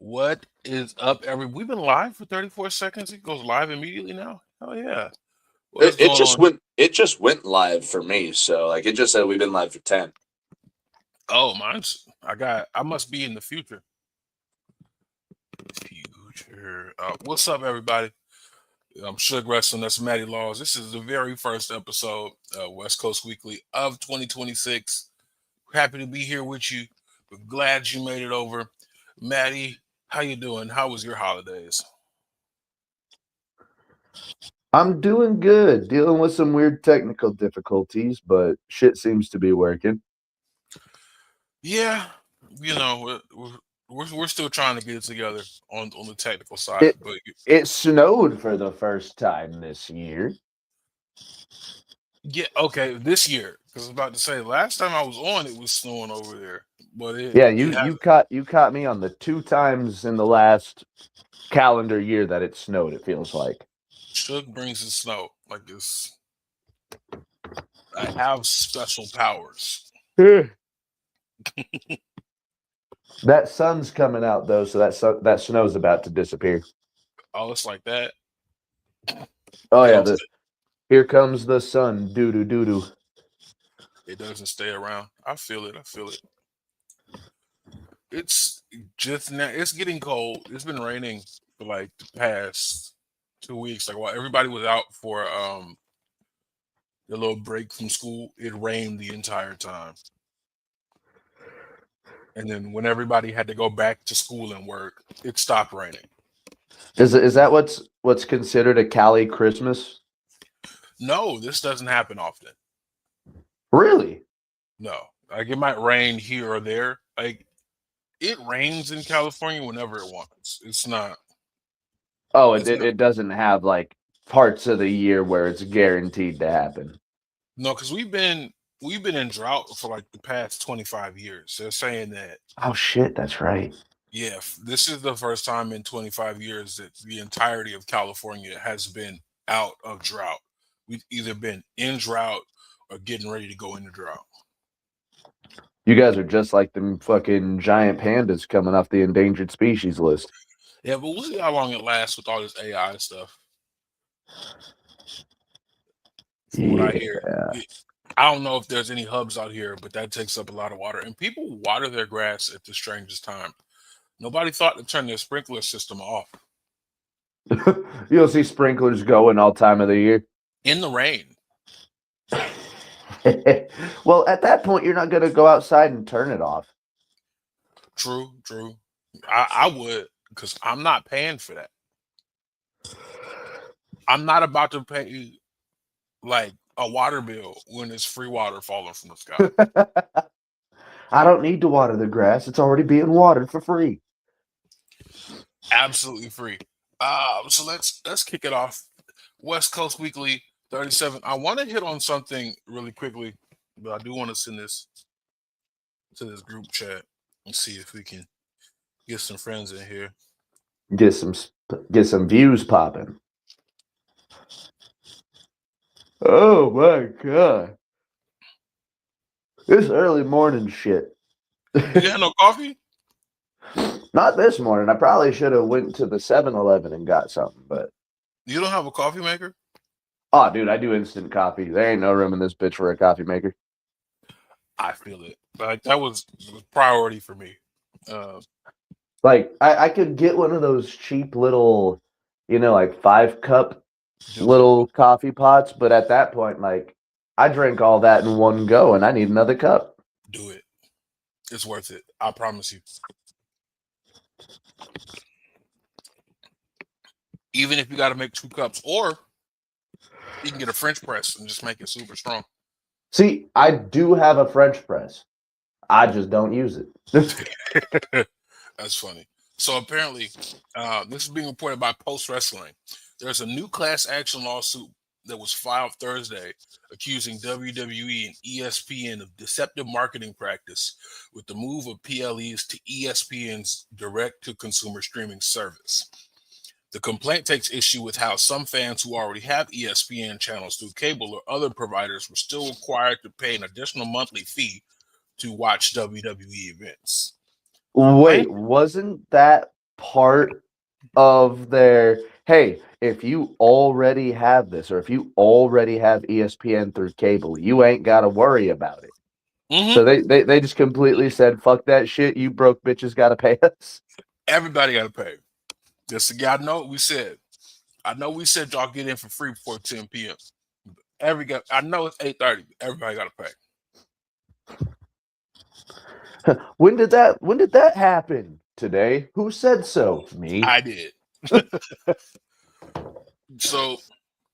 What is up, We've been live for 34 seconds. It goes live immediately now. Oh yeah. What is It going just on? went. It just went live for me. So like it just said we've been live for 10. Oh, mine's I must be in the future. What's up, everybody? I'm Suge Wrestling. That's Matty Laws. This is the very first episode, West Coast Weekly of 2026. Happy to be here with you. We're glad you made it over. Matty, how you doing? How was your holidays? I'm doing good, dealing with some weird technical difficulties, but shit seems to be working. Yeah, we're still trying to get it together on the technical side, but It snowed for the first time this year. yeah, okay, this year, because I was about to say last time I was on, it was snowing over there, but you caught me on the 2 times in the last calendar year that it snowed. It feels like Suge brings the snow like this. I have special powers. That sun's coming out though, so that snow's about to disappear. Oh, it's like that. Oh yeah, here comes the sun. Doo doo doo doo. It doesn't stay around. I feel it. It's just now. It's getting cold. It's been raining for like the past 2 weeks. Like while everybody was out for the little break from school, it rained the entire time. And then when everybody had to go back to school and work, it stopped raining. Is that what's considered a Cali Christmas? No, this doesn't happen often. Really? No. Like it might rain here or there. Like it rains in California whenever it wants. It's not. Oh, it doesn't have like parts of the year where it's guaranteed to happen. No, because we've been in drought for like the past 25 years. They're saying that. Oh shit, that's right. Yeah, this is the first time in 25 years that the entirety of California has been out of drought. We've either been in drought or getting ready to go into drought. You guys are just like them fucking giant pandas coming off the endangered species list. Yeah, but we'll see how long it lasts with all this AI stuff. From what I hear, I don't know if there's any hubs out here, but that takes up a lot of water. And people water their grass at the strangest time. Nobody thought to turn their sprinkler system off. You'll see sprinklers going all time of the year. In the rain. Well, at that point, you're not going to go outside and turn it off. True. I would, because I'm not paying for that. I'm not about to pay like a water bill when it's free water falling from the sky. I don't need to water the grass. It's already being watered for free. Absolutely free. So let's kick it off. West Coast Weekly 37. I want to hit on something really quickly, but I do want to send this to this group chat and see if we can get some friends in here. Get some views popping. Oh my god. This early morning shit. You had no coffee? Not this morning. I probably should have went to the 7-Eleven and got something, but you don't have a coffee maker? Oh, dude, I do instant coffee. There ain't no room in this bitch for a coffee maker. I feel it. Like that was priority for me. Like I could get one of those cheap little, like 5-cup little coffee pots, but at that point, like I drank all that in one go, and I need another cup. Do it. It's worth it. I promise you. Even if you got to make 2 cups, or you can get a French press and just make it super strong. See, I do have a French press. I just don't use it. That's funny. So apparently, this is being reported by Post Wrestling. There's a new class action lawsuit that was filed Thursday accusing WWE and ESPN of deceptive marketing practice with the move of PLEs to ESPN's direct-to-consumer streaming service. The complaint takes issue with how some fans who already have ESPN channels through cable or other providers were still required to pay an additional monthly fee to watch WWE events. Wait, wasn't that part of their, hey, if you already have this, or if you already have ESPN through cable, you ain't got to worry about it. Mm-hmm. So they just completely said, fuck that shit. You broke bitches got to pay us. Everybody got to pay. I know what we said. I know we said y'all get in for free before 10 p.m. I know it's 8:30. Everybody got to pay. When did that happen? Today? Who said so? Me. I did. So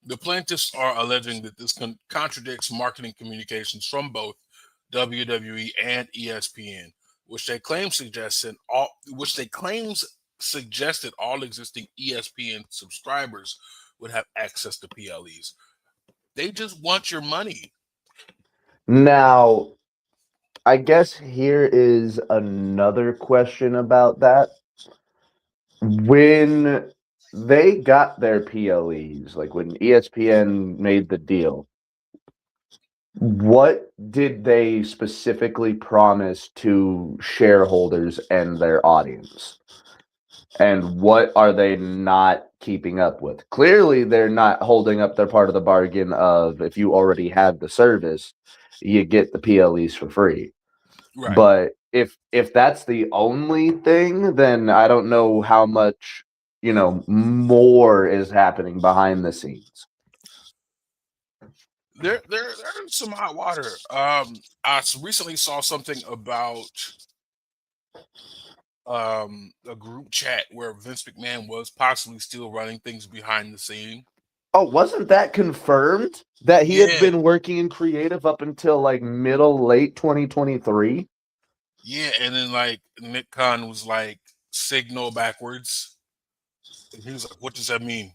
the plaintiffs are alleging that this contradicts marketing communications from both WWE and ESPN, which they claim suggested all existing ESPN subscribers would have access to PLEs. They just want your money. Now, I guess here is another question about that. When they got their PLEs, like when ESPN made the deal, what did they specifically promise to shareholders and their audience? And what are they not keeping up with? Clearly, they're not holding up their part of the bargain of, if you already have the service, you get the PLEs for free. Right. But if that's the only thing, then I don't know how much, more is happening behind the scenes. There's some hot water. I recently saw something about a group chat where Vince McMahon was possibly still running things behind the scene. Oh, wasn't that confirmed that he had been working in creative up until like late 2023? Yeah, and then like Nick Khan was like signal backwards. And he was like, what does that mean?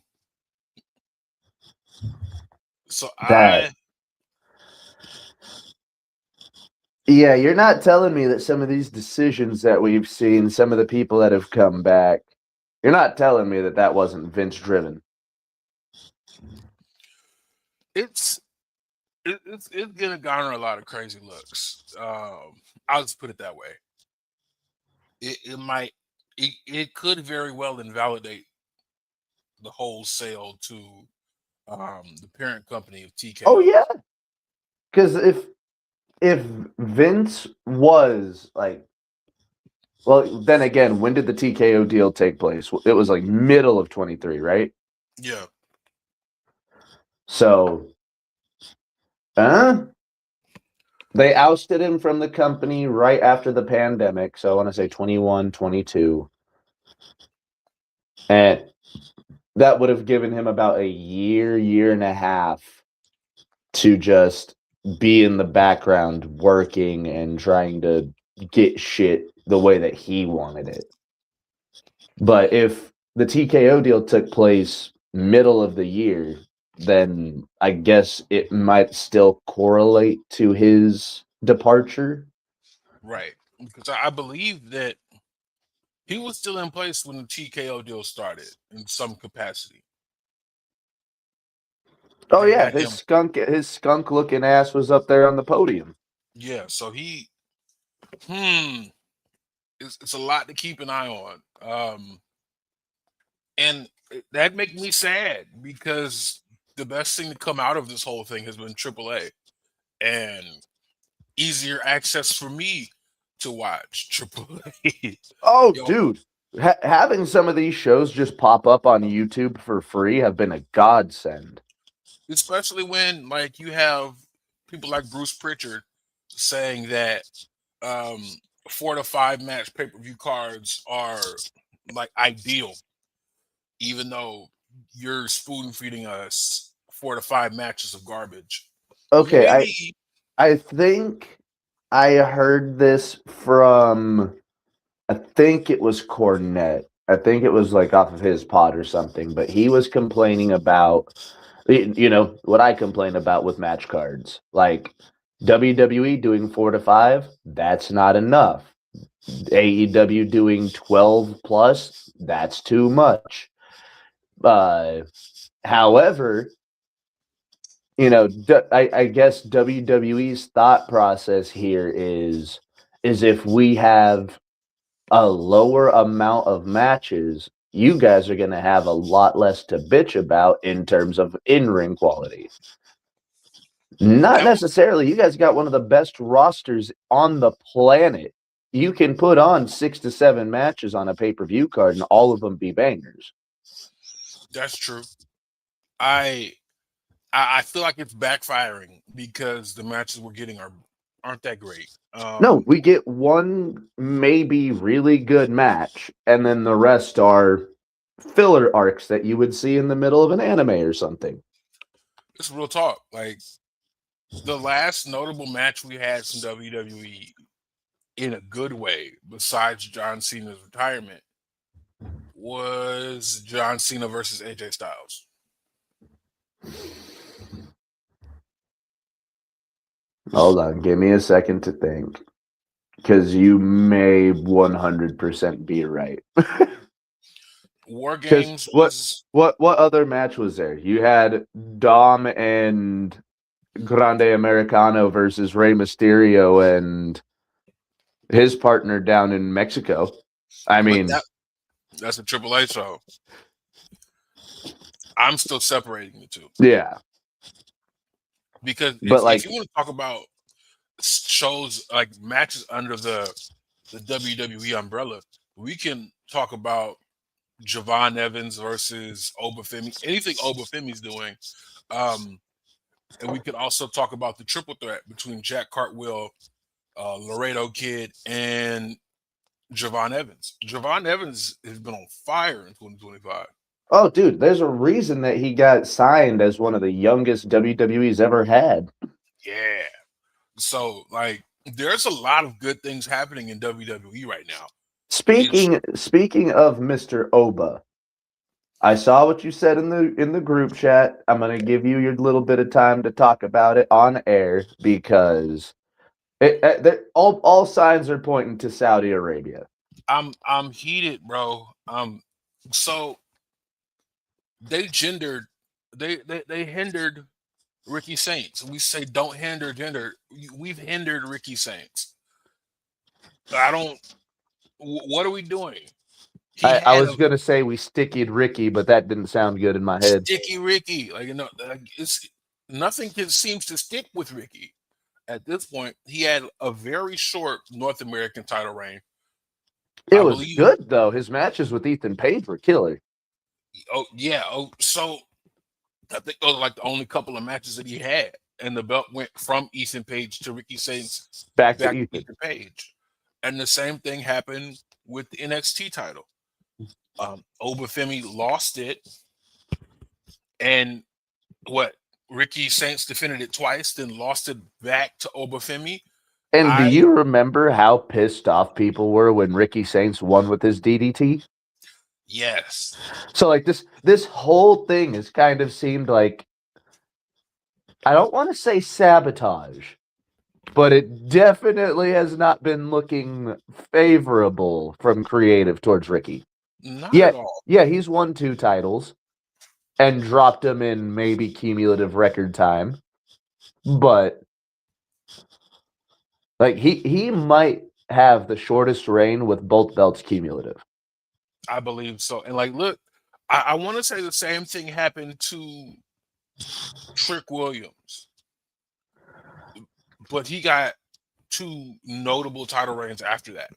So Yeah, you're not telling me that some of these decisions that we've seen, some of the people that have come back, you're not telling me that wasn't Vince driven. It's gonna garner a lot of crazy looks. I'll just put it that way. It could very well invalidate the whole sale to the parent company of TK. Oh yeah, because if Vince was like, well, then again, when did the TKO deal take place? It was like middle of 23, right? Yeah. So, they ousted him from the company right after the pandemic. So I want to say 21, 22. And that would have given him about a year and a half to just be in the background working and trying to get shit the way that he wanted it. But if the TKO deal took place middle of the year, then I guess it might still correlate to his departure. Right. Because I believe that he was still in place when the TKO deal started in some capacity. Oh yeah, his skunk looking ass was up there on the podium. Yeah, so it's a lot to keep an eye on. And that makes me sad because the best thing to come out of this whole thing has been AAA and easier access for me to watch AAA. Oh, dude, having some of these shows just pop up on YouTube for free have been a godsend. Especially when like you have people like Bruce Pritchard saying that 4 to 5 match pay-per-view cards are like ideal, even though you're spoon feeding us 4 to 5 matches of garbage. Okay, Maybe. I think I heard this from, I think it was Cornette. I think it was like off of his pod or something, but he was complaining about, what I complain about with match cards. Like WWE doing 4 to 5, that's not enough. AEW doing 12 plus, that's too much. However, I guess WWE's thought process here is if we have a lower amount of matches, you guys are going to have a lot less to bitch about in terms of in-ring quality. Not necessarily. You guys got one of the best rosters on the planet. You can put on 6 to 7 matches on a pay-per-view card and all of them be bangers. That's true. I feel like it's backfiring because the matches we're getting aren't that great. No, we get one maybe really good match, and then the rest are filler arcs that you would see in the middle of an anime or something. It's real talk. Like the last notable match we had from WWE in a good way, besides John Cena's retirement, was John Cena versus AJ Styles. Hold on, give me a second to think. Because you may 100% be right. War Games what other match was there? You had Dom and Grande Americano versus Rey Mysterio and his partner down in Mexico. I mean, that's a Triple H show. I'm still separating the two. Yeah. Because if you want to talk about shows like matches under the WWE umbrella, we can talk about Javon Evans versus Obafemi, anything Obafemi's doing. And we could also talk about the triple threat between Jack Cartwheel, Laredo Kid, and Javon Evans. Javon Evans has been on fire in 2025. Oh, dude, there's a reason that he got signed as one of the youngest WWE's ever had. Yeah. So, like, there's a lot of good things happening in WWE right now. Speaking of Mr. Oba, I saw what you said in the group chat. I'm gonna give you your little bit of time to talk about it on air because all signs are pointing to Saudi Arabia. I'm heated, bro. So they hindered Ricky Saints. We say don't hinder gender. We've hindered Ricky Saints. What are we doing? I was gonna say we stickied Ricky, but that didn't sound good in my head. Sticky Ricky, it's nothing seems to stick with Ricky at this point. He had a very short North American title reign. It was good though. His matches with Ethan Page were killer. Oh yeah. So I think those are like the only couple of matches that he had, and the belt went from Ethan Page to Ricky Saints back to Ethan Page, and the same thing happened with the NXT title. Obafemi lost it, and Ricky Saints defended it twice, then lost it back to Obafemi. And do you remember how pissed off people were when Ricky Saints won with his DDT? Yes. So like this whole thing has kind of seemed like, I don't want to say sabotage, but it definitely has not been looking favorable from creative towards Ricky. Not at all. Yeah, he's won 2 titles and dropped them in maybe cumulative record time. But like he might have the shortest reign with both belts cumulative. I believe so. And like, look, I want to say the same thing happened to Trick Williams, but he got 2 notable title reigns after that.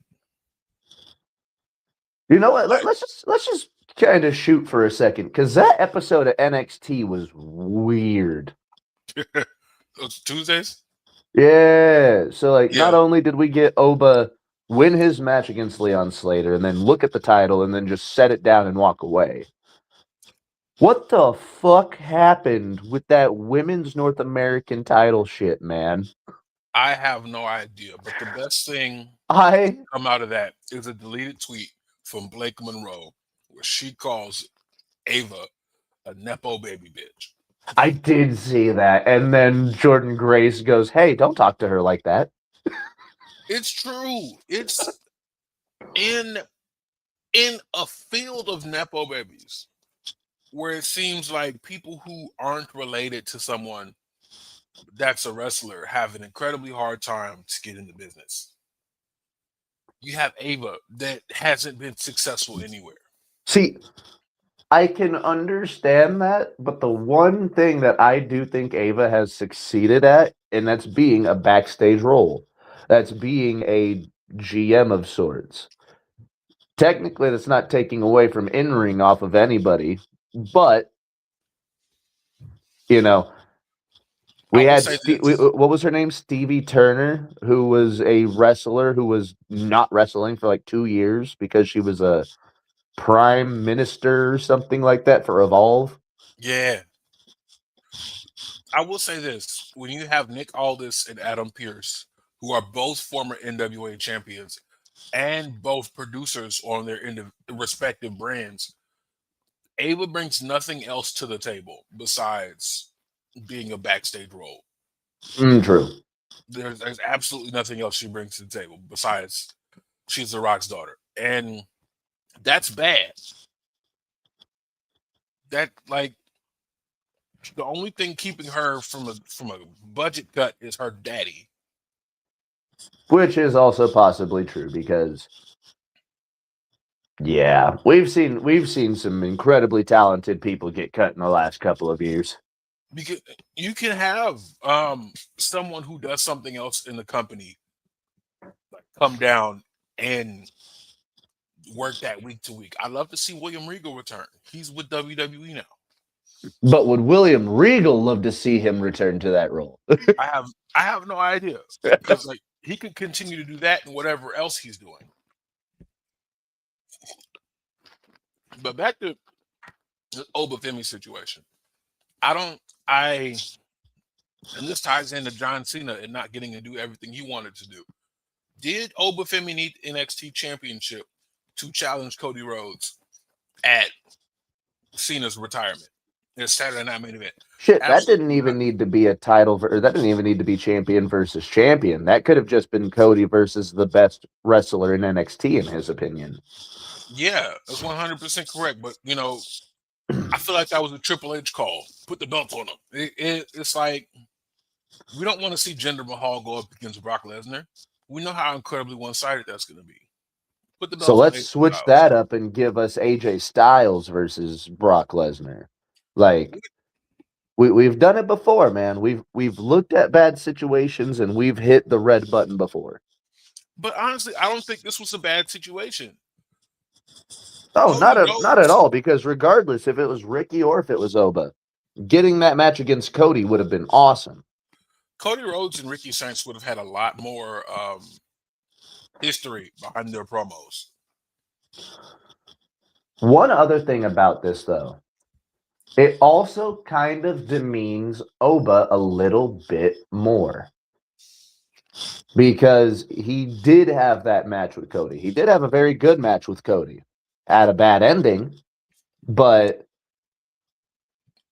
You know what? Let's just kind of shoot for a second, because that episode of NXT was weird. Those Tuesdays? Yeah. So like, not only did we get Oba win his match against Leon Slater and then look at the title and then just set it down and walk away. What the fuck happened with that women's North American title shit, man? I have no idea, but the best thing come out of that is a deleted tweet from Blake Monroe where she calls Ava a Nepo baby bitch. I did see that. And then Jordan Grace goes, "Hey, don't talk to her like that." It's true. It's in a field of Nepo babies where it seems like people who aren't related to someone that's a wrestler have an incredibly hard time to get in the business. You have Ava that hasn't been successful anywhere. See, I can understand that, but the one thing that I do think Ava has succeeded at, and that's being a backstage role. That's being a GM of sorts. Technically, that's not taking away from in-ring off of anybody, but you know, we had what was her name? Stevie Turner, who was a wrestler who was not wrestling for like 2 years because she was a prime minister or something like that for Evolve. Yeah. I will say this. When you have Nick Aldis and Adam Pearce, who are both former NWA champions and both producers on their respective brands, Ava brings nothing else to the table besides being a backstage role. True. There's absolutely nothing else she brings to the table besides she's The Rock's daughter. And that's bad. That, like, the only thing keeping her from a budget cut is her daddy. Which is also possibly true because yeah, we've seen some incredibly talented people get cut in the last couple of years. Because you can have someone who does something else in the company like come down and work that week to week. I'd love to see William Regal return. He's with WWE now. But would William Regal love to see him return to that role? I have no idea because like he could continue to do that and whatever else he's doing. But back to the Obafemi situation. And this ties into John Cena and not getting to do everything he wanted to do. Did Obafemi need NXT championship to challenge Cody Rhodes at Cena's retirement? It's Saturday Night Main Event. Shit, that didn't even need to be a title, or that didn't even need to be champion versus champion. That could have just been Cody versus the best wrestler in NXT, in his opinion. Yeah, that's 100% correct. But, you know, I feel like that was a Triple H call. Put the belt on him. It's like, we don't want to see Jinder Mahal go up against Brock Lesnar. We know how incredibly one-sided that's going to be. Put the belt So on let's AJ switch Styles. that up and give us AJ Styles versus Brock Lesnar. Like, we've done it before, man. We've looked at bad situations and we've hit the red button before. But honestly, I don't think this was a bad situation. Oh, not at all. Because regardless if it was Ricky or if it was Oba, getting that match against Cody would have been awesome. Cody Rhodes and Ricky Saints would have had a lot more history behind their promos. One other thing about this, though, it also kind of demeans Oba a little bit more. Because he did have that match with Cody. He did have a very good match with Cody. Had a bad ending, but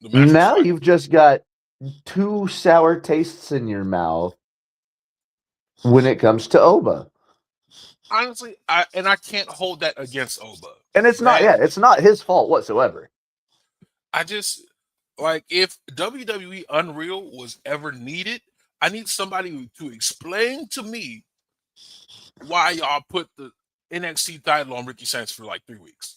now you've just got two sour tastes in your mouth when it comes to Oba. Honestly, I can't hold that against Oba. And it's not his fault whatsoever. I just, like, if WWE Unreal was ever needed, I need somebody to explain to me why y'all put the NXT title on Ricky Saints for like 3 weeks.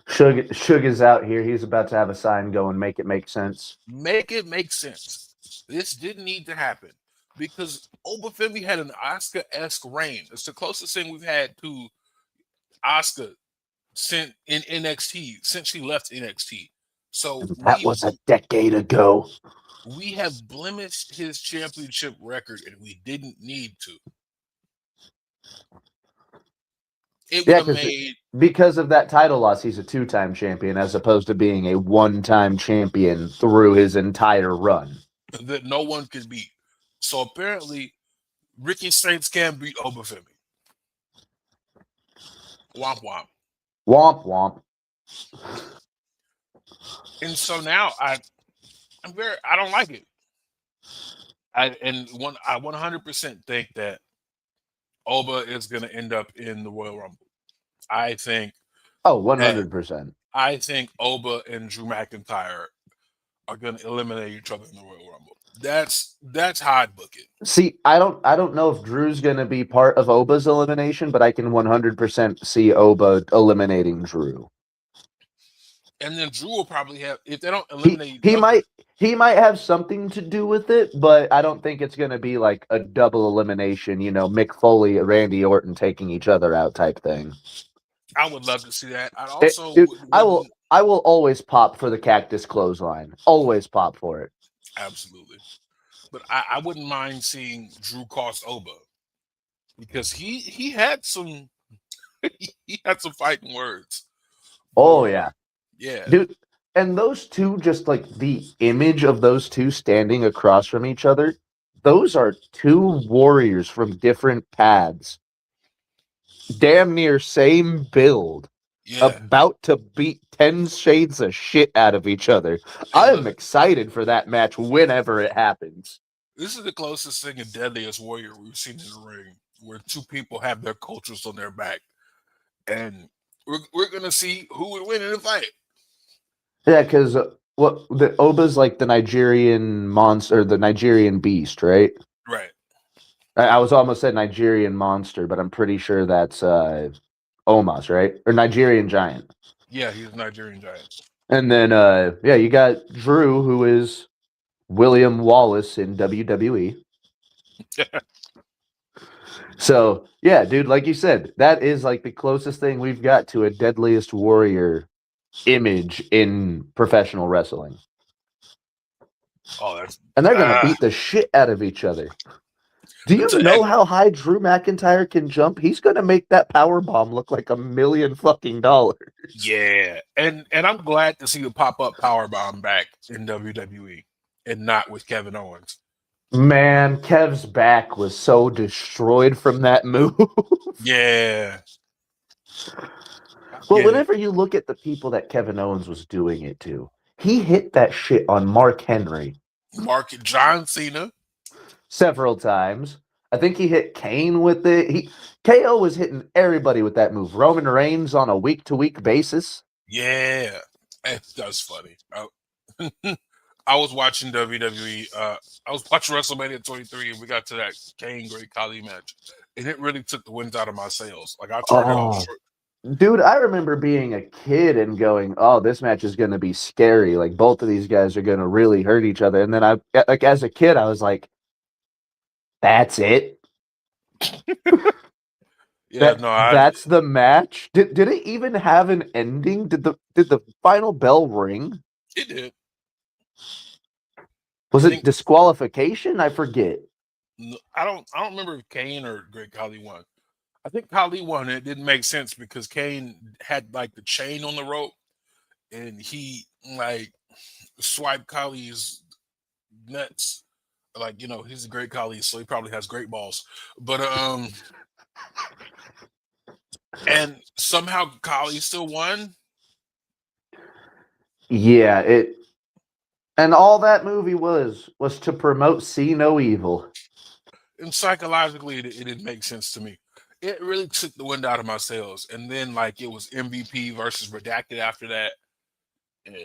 Suge is out here. He's about to have a sign going, make it make sense. Make it make sense. This didn't need to happen because Obafemi had an Asuka-esque reign. It's the closest thing we've had to Asuka in NXT since she left NXT. So that was a decade ago. We have blemished his championship record, and we didn't need to. It would have made because of that title loss, he's a 2-time champion as opposed to being a 1-time champion through his entire run that no one could beat. So apparently, Ricky Saints can beat Obafemi. Womp womp. Womp womp. And so now I don't like it. I 100% think that Oba is going to end up in the Royal Rumble. I think. 100%. I think Oba and Drew McIntyre are going to eliminate each other in the Royal Rumble. That's how I'd book it. See, I don't know if Drew's gonna be part of Oba's elimination, but I can 100% see Oba eliminating Drew. And then Drew will probably have, if they don't He eliminate he each other, might have something to do with it, but I don't think it's gonna be like a double elimination. Mick Foley, Randy Orton taking each other out type thing. I would love to see that. I also I will always pop for the cactus clothesline. Always pop for it. Absolutely. But I wouldn't mind seeing Drew cost Oba because he had some he had some fighting words. Oh yeah. Yeah. Dude, and those two, just like the image of those two standing across from each other, those are two warriors from different paths. Damn near same build. Yeah. About to beat 10 shades of shit out of each other. I am excited for that match whenever it happens. This is the closest thing in Deadliest Warrior we've seen in the ring, where two people have their cultures on their back. And we're going to see who would win in the fight. Yeah, because the Oba's like the Nigerian monster, the Nigerian beast, right? Right. I was almost said Nigerian monster, but I'm pretty sure that's Omos, right? Or Nigerian giant. Yeah, he's a Nigerian giant. And then you got Drew, who is William Wallace in WWE. So, yeah, dude, like you said, that is like the closest thing we've got to a Deadliest Warrior image in professional wrestling. And they're going to beat the shit out of each other. Do you know how high Drew McIntyre can jump? He's going to make that power bomb look like $1 million fucking dollars. Yeah, and I'm glad to see the pop-up power bomb back in WWE and not with Kevin Owens. Man, Kev's back was so destroyed from that move. Yeah. Well, whenever you look at the people that Kevin Owens was doing it to, he hit that shit on Mark Henry. John Cena. Several times. I think he hit Kane with it. KO was hitting everybody with that move. Roman Reigns on a week-to-week basis. Yeah. That's funny. I was watching WWE. I was watching WrestleMania 23, and we got to that Kane Great Khali match, and it really took the wind out of my sails. Like I turned it off. Dude, I remember being a kid and going, "Oh, this match is going to be scary. Like both of these guys are going to really hurt each other." And then as a kid, I was like, "That's it." Yeah, that's the match. Did it even have an ending? Did the final bell ring? It did. Was it disqualification? I forget. I don't remember if Kane or Great Khali won. I think Khali won. It didn't make sense because Kane had like the chain on the rope, and he like swiped Khali's nuts. Like, he's a great Khali, so he probably has great balls. But and somehow Khali still won. Yeah, and all that movie was to promote See No Evil. And psychologically, it didn't make sense to me. It really took the wind out of my sails. And then it was MVP versus Redacted after that. And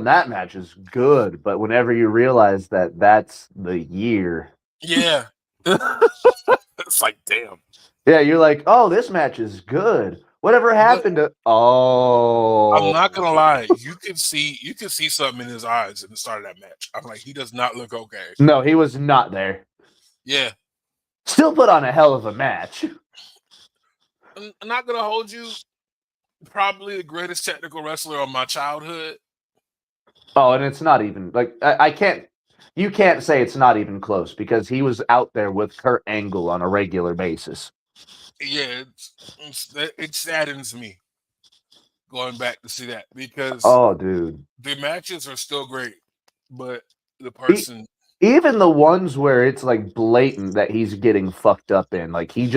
that match is good, but whenever you realize that that's the year. Yeah. It's like, damn. Yeah, you're like, oh, this match is good. Whatever happened to I'm not gonna lie, you could see something in his eyes at the start of that match. I'm like, he does not look okay. No, he was not there. Yeah. Still put on a hell of a match. I'm not gonna hold you. Probably the greatest technical wrestler of my childhood. Oh, and it's not even I can't. You can't say it's not even close because he was out there with Kurt Angle on a regular basis. Yeah, it saddens me going back to see that because dude, the matches are still great, but the person, even the ones where it's like blatant that he's getting fucked up in, like he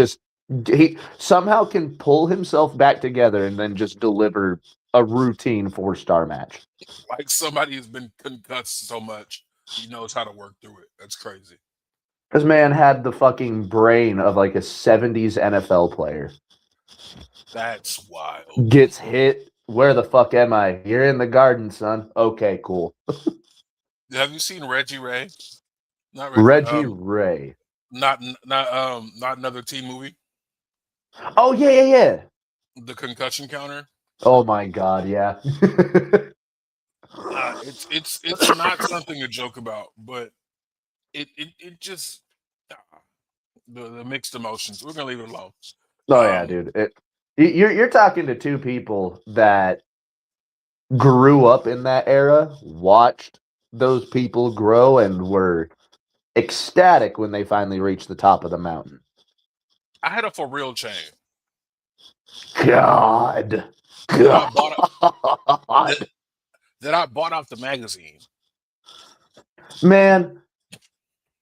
somehow can pull himself back together and then just deliver a routine 4-star match. Like somebody who's been concussed so much, he knows how to work through it. That's crazy. This man had the fucking brain of like a 70s NFL player. That's wild. Gets hit. Where the fuck am I? You're in the garden, son. Okay, cool. Have you seen Reggie Ray? Not Reggie Ray. not another teen movie. Oh yeah. The Concussion Counter. Oh my god, yeah. It's not something to joke about, but it just the mixed emotions. We're gonna leave it alone. Oh yeah, dude. You're talking to two people that grew up in that era, watched those people grow, and were ecstatic when they finally reached the top of the mountain. I had a For Real chain. God. That I bought off the magazine. Man,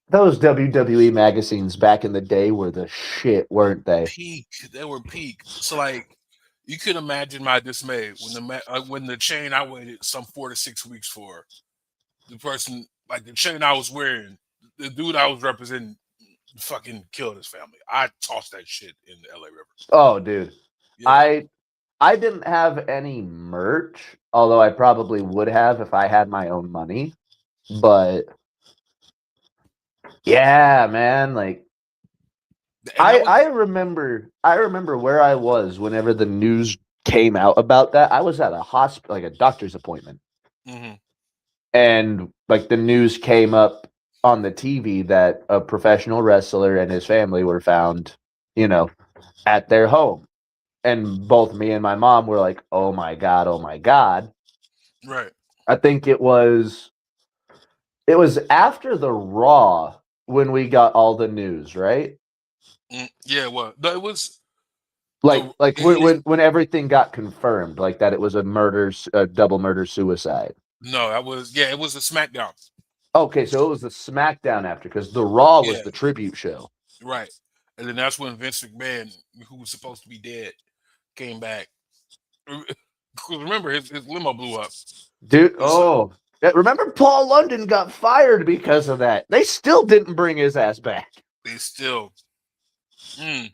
those WWE magazines back in the day were the shit, weren't they? They were peak. So like, you can imagine my dismay when the chain I waited some 4 to 6 weeks for, the person, like the chain I was wearing, the dude I was representing, fucking killed his family. I tossed that shit in the LA River. Oh, dude. Yeah. I didn't have any merch, although I probably would have if I had my own money. But yeah, man, like I remember where I was whenever the news came out about that. I was at a hospital, like a doctor's appointment. Mm-hmm. And like the news came up on the TV that a professional wrestler and his family were found, at their home. And both me and my mom were like, oh my God, oh my God. Right. I think it was after the Raw when we got all the news, right? Yeah, well, it was when everything got confirmed, like that it was a double murder suicide. No, it was a SmackDown. Okay, so it was the SmackDown after, because the Raw was the tribute show. Right. And then that's when Vince McMahon, who was supposed to be dead, came back. Remember, his limo blew up. Dude, remember Paul London got fired because of that. They still didn't bring his ass back. They still. Hold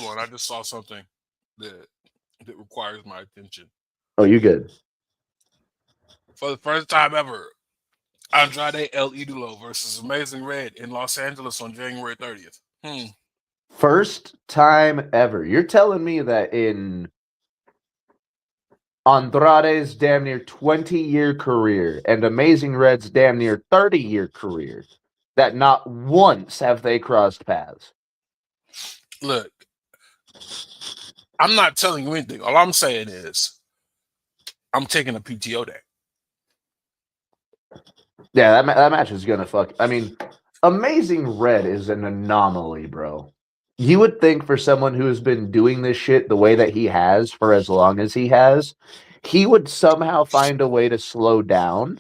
on, I just saw something that requires my attention. Oh, you good? For the first time ever, Andrade El Idolo versus Amazing Red in Los Angeles on January 30th. First time ever. You're telling me that in Andrade's damn near 20-year career and Amazing Red's damn near 30-year career, that not once have they crossed paths? Look, I'm not telling you anything. All I'm saying is I'm taking a PTO day. Yeah, that match is gonna fuck. I mean, Amazing Red is an anomaly, bro. You would think for someone who has been doing this shit the way that he has for as long as he has, he would somehow find a way to slow down.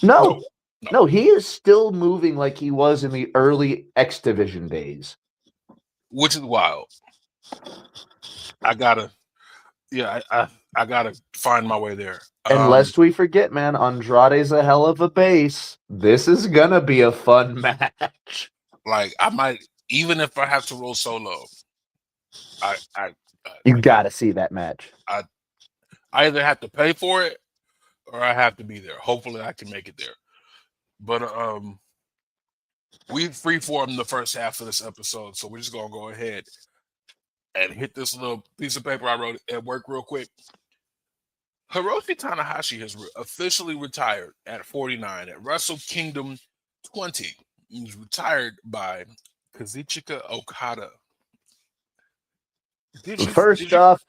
No, he is still moving like he was in the early X Division days. Which is wild. I gotta find my way there. And lest we forget, man, Andrade's a hell of a base. This is gonna be a fun match. Like, I might, even if I have to roll solo, you gotta see that match. I either have to pay for it or I have to be there. Hopefully I can make it there. But we freeformed the first half of this episode, so we're just gonna go ahead and hit this little piece of paper I wrote at work real quick. Hiroshi Tanahashi has officially retired at 49 at Wrestle Kingdom 20. He was retired by Kazuchika Okada. First off,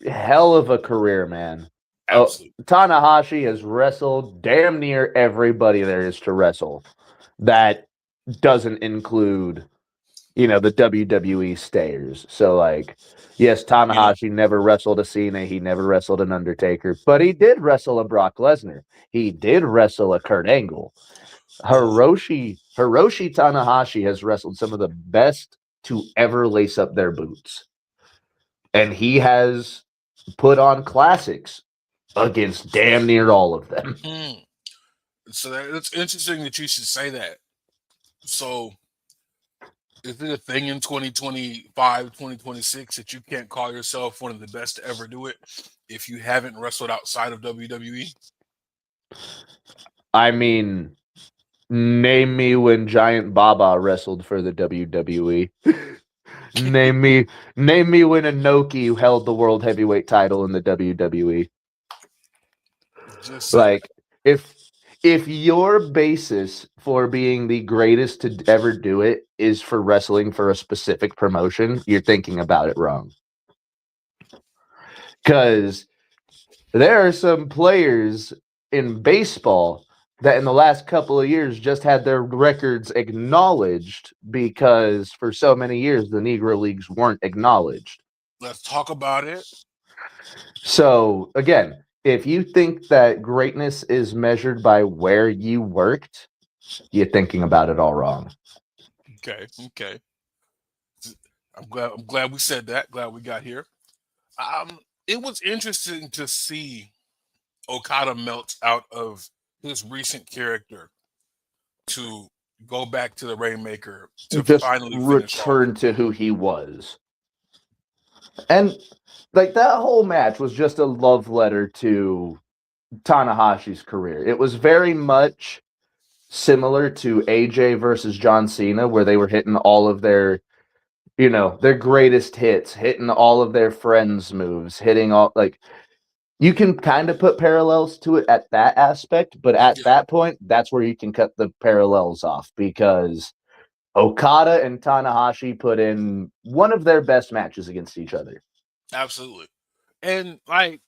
hell of a career, man. Absolutely. Tanahashi has wrestled damn near everybody there is to wrestle. That doesn't include, the WWE stayers. So, like, yes, Tanahashi never wrestled a Cena. He never wrestled an Undertaker. But he did wrestle a Brock Lesnar. He did wrestle a Kurt Angle. Hiroshi Tanahashi has wrestled some of the best to ever lace up their boots. And he has put on classics against damn near all of them. So it's interesting that you should say that. So Is it a thing in 2025, 2026 that you can't call yourself one of the best to ever do it if you haven't wrestled outside of WWE? I mean, name me when Giant Baba wrestled for the WWE. name me when Inoki held the world heavyweight title in the WWE. Just saying. Like, if your basis for being the greatest to ever do it is for wrestling for a specific promotion, you're thinking about it wrong. Because there are some players in baseball that in the last couple of years just had their records acknowledged because for so many years the Negro Leagues weren't acknowledged. Let's talk about it. So, again, if you think that greatness is measured by where you worked, you're thinking about it all wrong. Okay. I'm glad we said that. Glad we got here. It was interesting to see Okada melt out of his recent character to go back to the Rainmaker to Just finally finish off. return to who he was. And like that whole match was just a love letter to Tanahashi's career. It was very much similar to AJ versus John Cena, where they were hitting all of their, their greatest hits, hitting all of their friends' moves, hitting all like you can kind of put parallels to it at that aspect, but at that point, that's where you can cut the parallels off because Okada and Tanahashi put in one of their best matches against each other. Absolutely. And like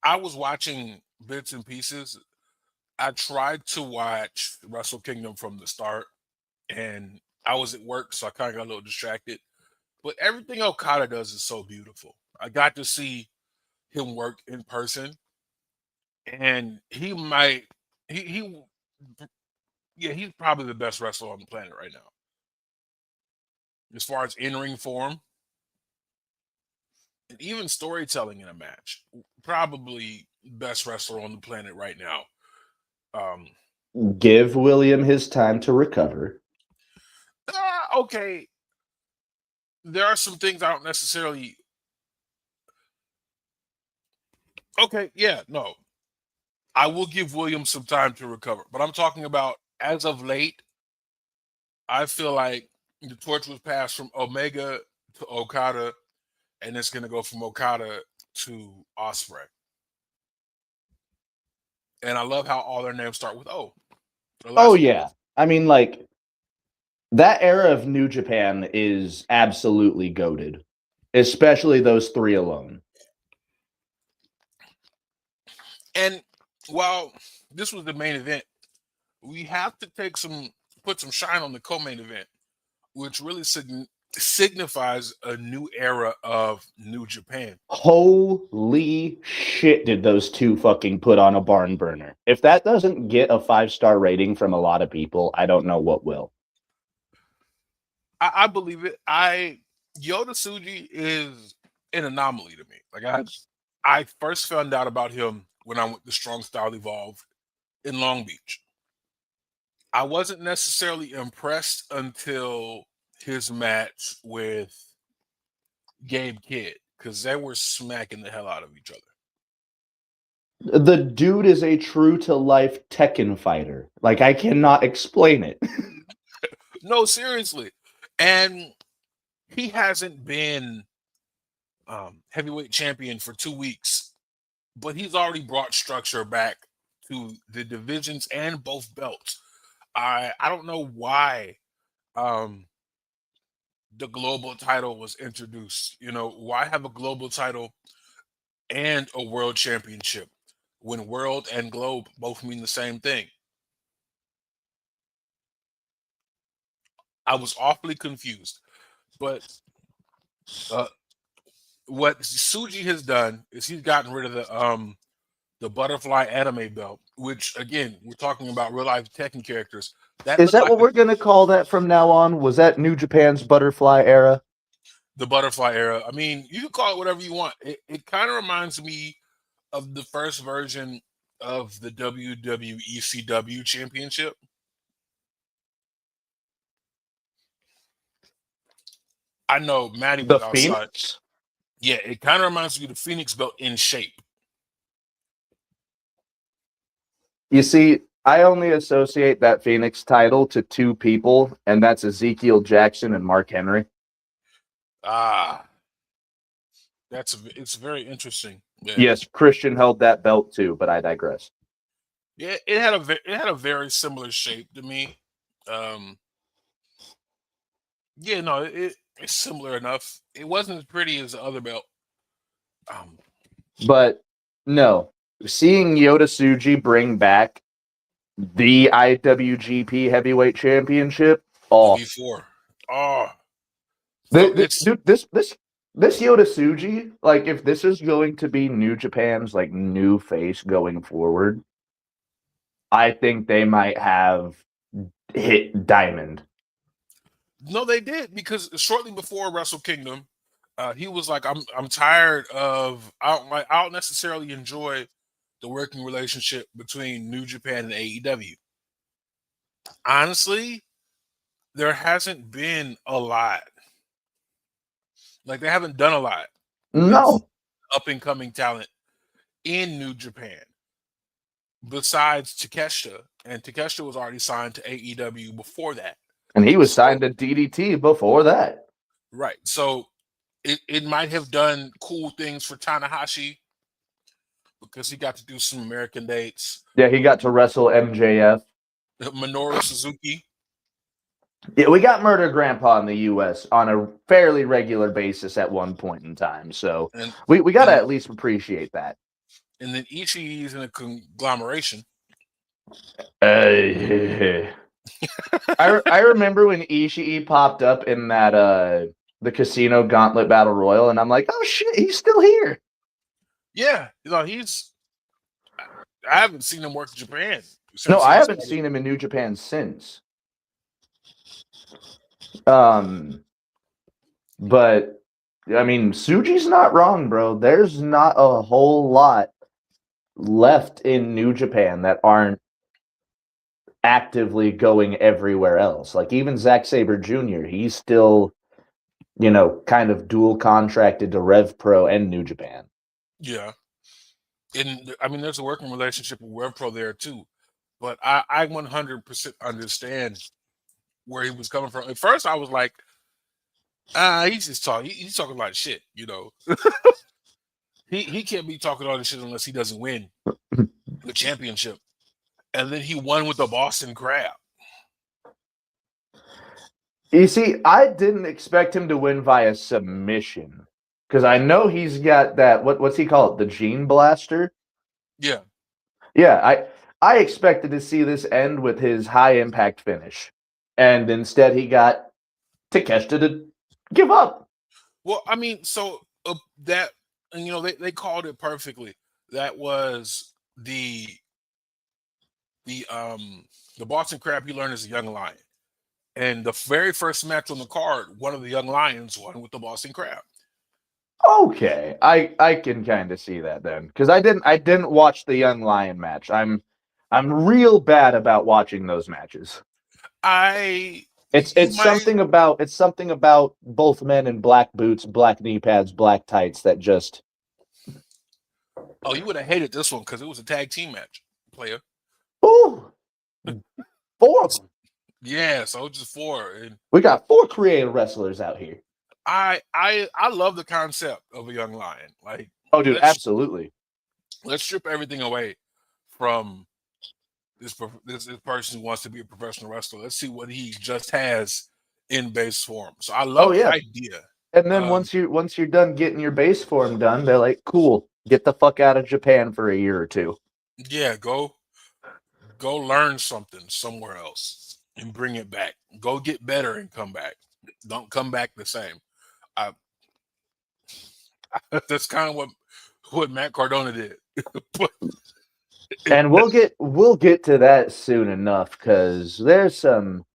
I was watching bits and pieces. I tried to watch Wrestle Kingdom from the start, and I was at work, so I kind of got a little distracted. But everything Okada does is so beautiful. I got to see him work in person, and he he's probably the best wrestler on the planet right now. As far as in-ring form and even storytelling in a match, probably best wrestler on the planet right now. Give William his time to recover. Okay. There are some things I don't necessarily. Okay, yeah, no. I will give William some time to recover, but I'm talking about as of late. I feel like the torch was passed from Omega to Okada, and it's going to go from Okada to Osprey. And I love how all their names start with O. Oh, yeah. I mean, like, that era of New Japan is absolutely goated, especially those three alone. And while this was the main event, we have to put some shine on the co-main event, which really signifies a new era of New Japan. Holy shit, did those two fucking put on a barn burner. If that doesn't get a 5-star rating from a lot of people, I don't know what will. I believe it. Yoda Suji is an anomaly to me. Like I first found out about him when I went to Strong Style Evolved in Long Beach. I wasn't necessarily impressed until his match with Gabe Kidd because they were smacking the hell out of each other. The dude is a true to life Tekken fighter. Like, I cannot explain it. No, seriously. And he hasn't been heavyweight champion for 2 weeks, but he's already brought structure back to the divisions and both belts. I don't know why the global title was introduced. Why have a global title and a world championship when world and globe both mean the same thing? I was awfully confused. But what Suji has done is he's gotten rid of the butterfly anime belt, which again, we're talking about real life Tekken characters. Is that what we're going to call that from now on? Was that New Japan's butterfly era? The butterfly era. I mean, you can call it whatever you want. It kind of reminds me of the first version of the WWE CW championship. I know Matty The was outside. Phoenix? Yeah, it kind of reminds me of the Phoenix belt in shape. You see, I only associate that Phoenix title to two people, and that's Ezekiel Jackson and Mark Henry. It's very interesting. Yeah. Yes, Christian held that belt too, but I digress. Yeah, it had a very similar shape to me. Yeah, no, it's similar enough. It wasn't as pretty as the other belt. But no, seeing Yoda Suji bring back the IWGP Heavyweight Championship, V4. Oh, so this Yoda Suji, like if this is going to be New Japan's like new face going forward, I think they might have hit diamond. no, they did, because shortly before Wrestle Kingdom, he was like, I'm tired of I don't necessarily enjoy the working relationship between New Japan and AEW. Honestly, there hasn't been a lot. Like, they haven't done a lot with No, up and coming talent in New Japan besides Takeshita, and Takeshita was already signed to AEW before that. and he was signed to DDT before that. Right. So it might have done cool things for Tanahashi because he got to do some American dates. Yeah, he got to wrestle MJF. Minoru Suzuki. Yeah, we got Murder Grandpa in the U.S. on a fairly regular basis at one point in time, so we got to at least appreciate that. And then Ishii's in a conglomeration. I remember when Ishii popped up in that the Casino Gauntlet Battle Royal, and I'm like, oh shit, he's still here. Yeah, I haven't seen him work in Japan. No, I haven't seen him in New Japan since. But I mean, Suji's not wrong, bro. There's not a whole lot left in New Japan that aren't actively going everywhere else. Like even Zack Sabre Jr., he's still, kind of dual contracted to Rev Pro and New Japan. Yeah. And I mean, there's a working relationship with Rev Pro there too. But I 100% understand where he was coming from. At first, I was like, he's just talking. He's talking a lot of shit, He can't be talking all this shit unless he doesn't win the championship. And then he won with the Boston Crab. You see, I didn't expect him to win via submission because I know he's got that. What's he call it? The Gene Blaster. Yeah. Yeah, I expected to see this end with his high impact finish, and instead he got Takeshita to give up. Well, I mean, so that, and they called it perfectly. That was the Boston Crab he learned as a young lion, and the very first match on the card, one of the young lions won with the Boston Crab. Okay, I can kind of see that then, because I didn't watch the young lion match. I'm real bad about watching those matches. It's something about both men in black boots, black knee pads, black tights that just. Oh, you would have hated this one because it was a tag team match, player. Ooh, 4 of them. Yeah, so just 4. And we got 4 creative wrestlers out here. I love the concept of a young lion. Like, oh, dude, absolutely. Let's strip everything away from this person who wants to be a professional wrestler. Let's see what he just has in base form. So I love the idea. And then once you're done getting your base form done, they're like, cool, get the fuck out of Japan for a year or 2. Yeah, go learn something somewhere else and bring it back. Go get better and come back. Don't come back the same. That's kind of what Matt Cardona did. And we'll get to that soon enough, because there's some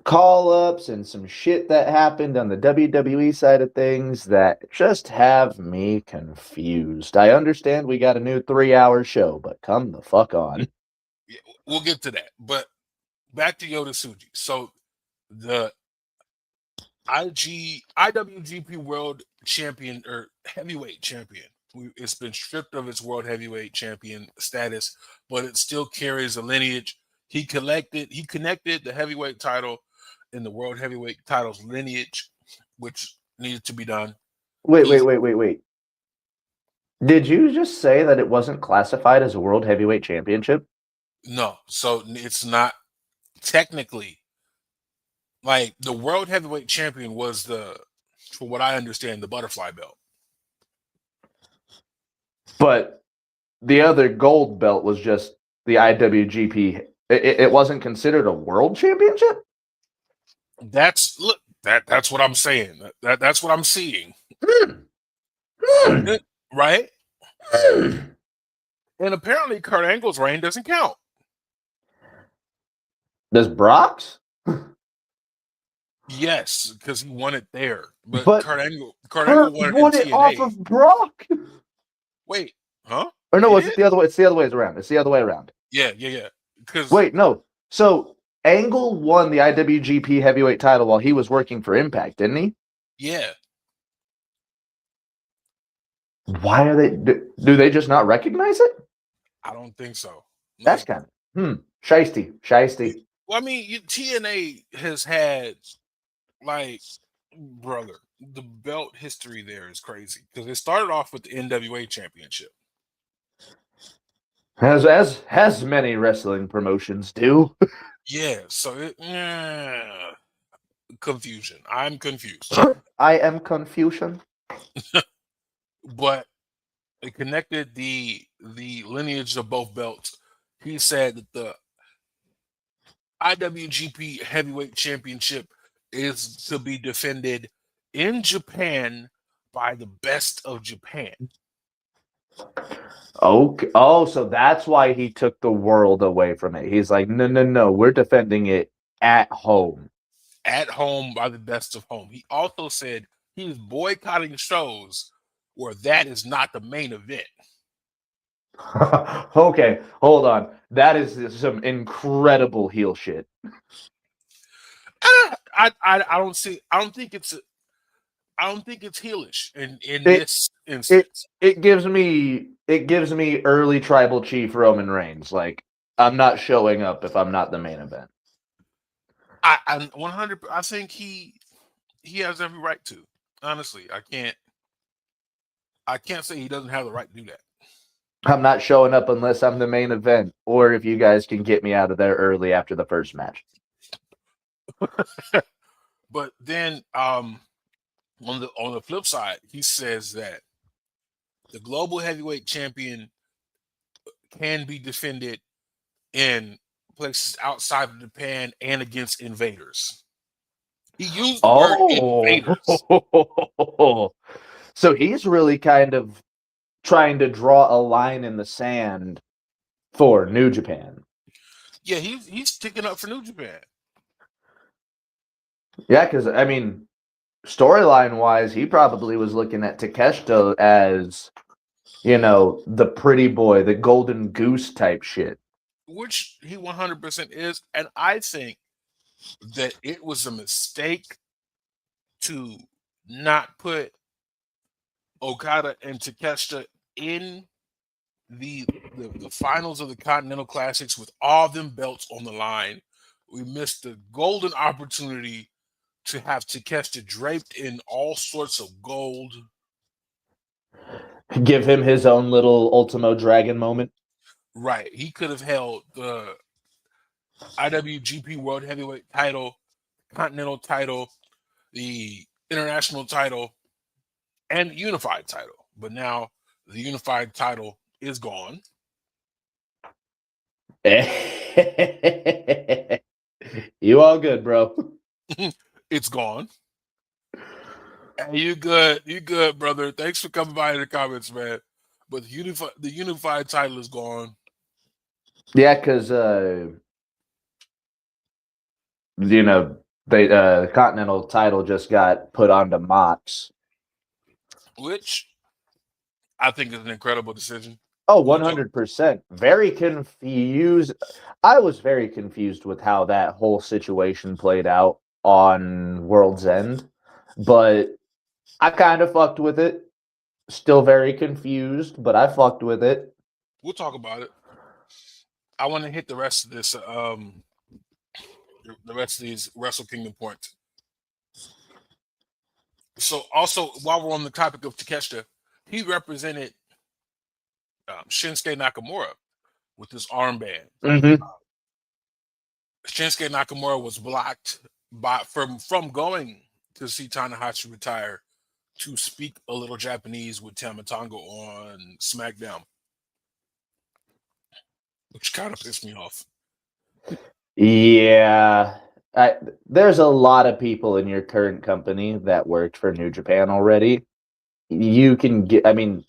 call-ups and some shit that happened on the WWE side of things that just have me confused. I understand we got a new 3-hour show, but come the fuck on. Yeah, we'll get to that. But back to Yoda Suji. So the IWGP World Champion or Heavyweight Champion. It's been stripped of its World Heavyweight Champion status, but it still carries a lineage. He connected the heavyweight title in the World Heavyweight title's lineage, which needed to be done. Wait. Did you just say that it wasn't classified as a World Heavyweight Championship? No, so it's not technically. Like the World Heavyweight Champion was for what I understand, the butterfly belt. But the other gold belt was just the IWGP. It wasn't considered a world championship? That's what I'm saying. That's what I'm seeing. Right? And apparently Kurt Angle's reign doesn't count. Does Brock's? Yes, because he won it there. But Kurt Angle won it off of Brock. Wait, huh? Or no, it's the other way. It's the other way around. It's the other way around. Yeah. Wait, no. So Angle won the IWGP Heavyweight title while he was working for Impact, didn't he? Yeah. Why are they? Do they just not recognize it? I don't think so. That's kind of Shiesty. Well, I mean, TNA has had brother, the belt history there is crazy because it started off with the NWA Championship. As many wrestling promotions do. Yeah, so confusion. I'm confused. I am confusion. But it connected the lineage of both belts. He said that the IWGP Heavyweight Championship is to be defended in Japan by the best of Japan. Okay. Oh, so that's why he took the world away from it. He's like, no, we're defending it at home. At home by the best of home. He also said he's boycotting shows where that is not the main event. Okay, hold on. That is some incredible heel shit. I don't think it's heelish in this instance. It gives me early tribal chief Roman Reigns. Like, I'm not showing up if I'm not the main event. I 100. I think he has every right to. Honestly, I can't say he doesn't have the right to do that. I'm not showing up unless I'm the main event, or if you guys can get me out of there early after the first match. But then, on the flip side, he says that the global heavyweight champion can be defended in places outside of Japan and against invaders. He used the word invaders. So he's really kind of trying to draw a line in the sand for New Japan. Yeah, he's sticking up for New Japan. Yeah, because, I mean, storyline-wise, he probably was looking at Takeshita as, the pretty boy, the golden goose type shit. Which he 100% is. And I think that it was a mistake to not put Okada and Takeshita in the finals of the Continental Classics with all them belts on the line. We missed the golden opportunity to have Takeshita draped in all sorts of gold. Give him his own little Ultimo Dragon moment. Right. He could have held the IWGP World Heavyweight title, Continental title, the International title, and the Unified title. But now the Unified title is gone. You all good, bro. It's gone. Hey, you good, brother. Thanks for coming by in the comments, man. But the unified title is gone. Yeah, because the Continental title just got put onto Mox, which I think is an incredible decision. Oh, 100%. Very confused. I was very confused with how that whole situation played out on World's End. but I kind of fucked with it. Still very confused, but I fucked with it. We'll talk about it. I want to hit the rest of this, the rest of these Wrestle Kingdom points. So, also, while we're on the topic of Takeshita, he represented Shinsuke Nakamura with his armband. Mm-hmm. Shinsuke Nakamura was blocked from going to see Tanahashi retire to speak a little Japanese with Tama Tonga on SmackDown, which kind of pissed me off. Yeah. There's a lot of people in your current company that worked for New Japan already. You can get, I mean,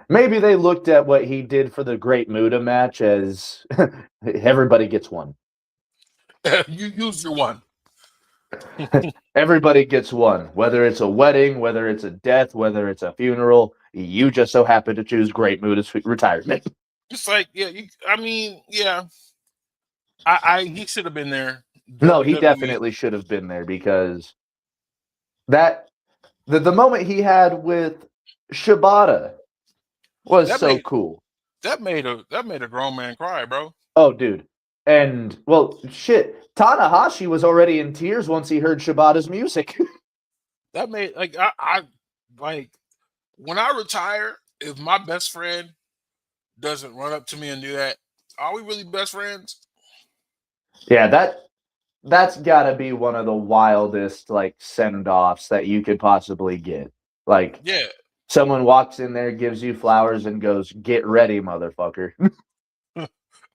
maybe they looked at what he did for the Great Muta match as everybody gets one. You use your one. Everybody gets one. Whether it's a wedding, whether it's a death, whether it's a funeral, you just so happen to choose Great Muta's retirement. It's like, yeah, yeah. He should have been there. No, he WWE. definitely should have been there because the moment he had with Shibata was cool. That made a grown man cry, bro. Oh, dude. And, well, shit, Tanahashi was already in tears once he heard Shibata's music. That made, like, I when I retire, if my best friend doesn't run up to me and do that, are we really best friends? Yeah, that's gotta be one of the wildest, like, send-offs that you could possibly get. Like, yeah, someone walks in there, gives you flowers, and goes, "Get ready, motherfucker."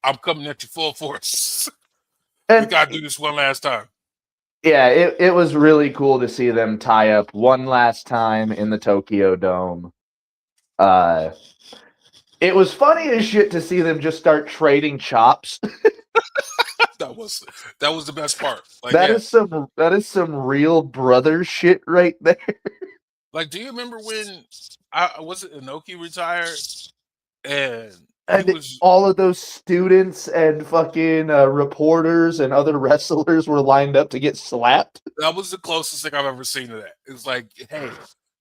I'm coming at you full force. And we gotta do this one last time. Yeah, it was really cool to see them tie up one last time in the Tokyo Dome. It was funny as shit to see them just start trading chops. That was the best part. Like, that is some real brother shit right there. Like, do you remember when was it Inoki retired and all of those students and fucking reporters and other wrestlers were lined up to get slapped? That was the closest thing I've ever seen to that. It's like, hey,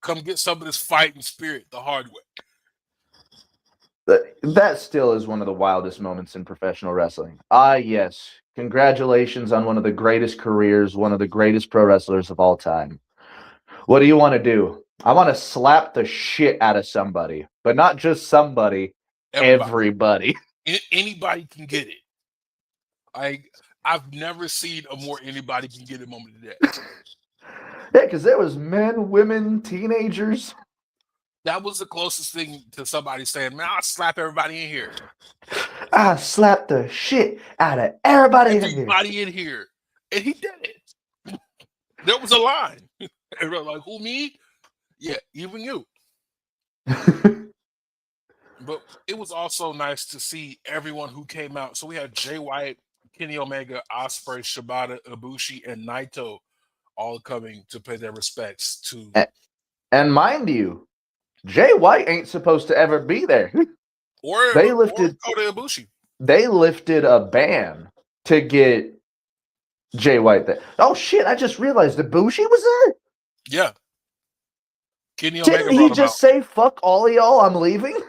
come get some of this fighting spirit the hard way. That still is one of the wildest moments in professional wrestling. Ah, yes. Congratulations on one of the greatest careers, one of the greatest pro wrestlers of all time. What do you want to do? I want to slap the shit out of somebody, but not just somebody, everybody. Anybody can get it. I've never seen a more anybody can get it moment than that. Yeah, because there was men, women, teenagers. That was the closest thing to somebody saying, "Man, I'll slap everybody in here." I slapped the shit out of everybody in here. And he did it. There was a line. And we're like, who, me? Yeah, even you. But it was also nice to see everyone who came out. So we had Jay White, Kenny Omega, Ospreay, Shibata, Ibushi, and Naito all coming to pay their respects to. And mind you, Jay White ain't supposed to ever be there. They lifted Ibushi. They lifted a ban to get Jay White there. Oh shit! I just realized Ibushi was there. Yeah. Kenny Omega Didn't he just say "fuck all of y'all"? I'm leaving.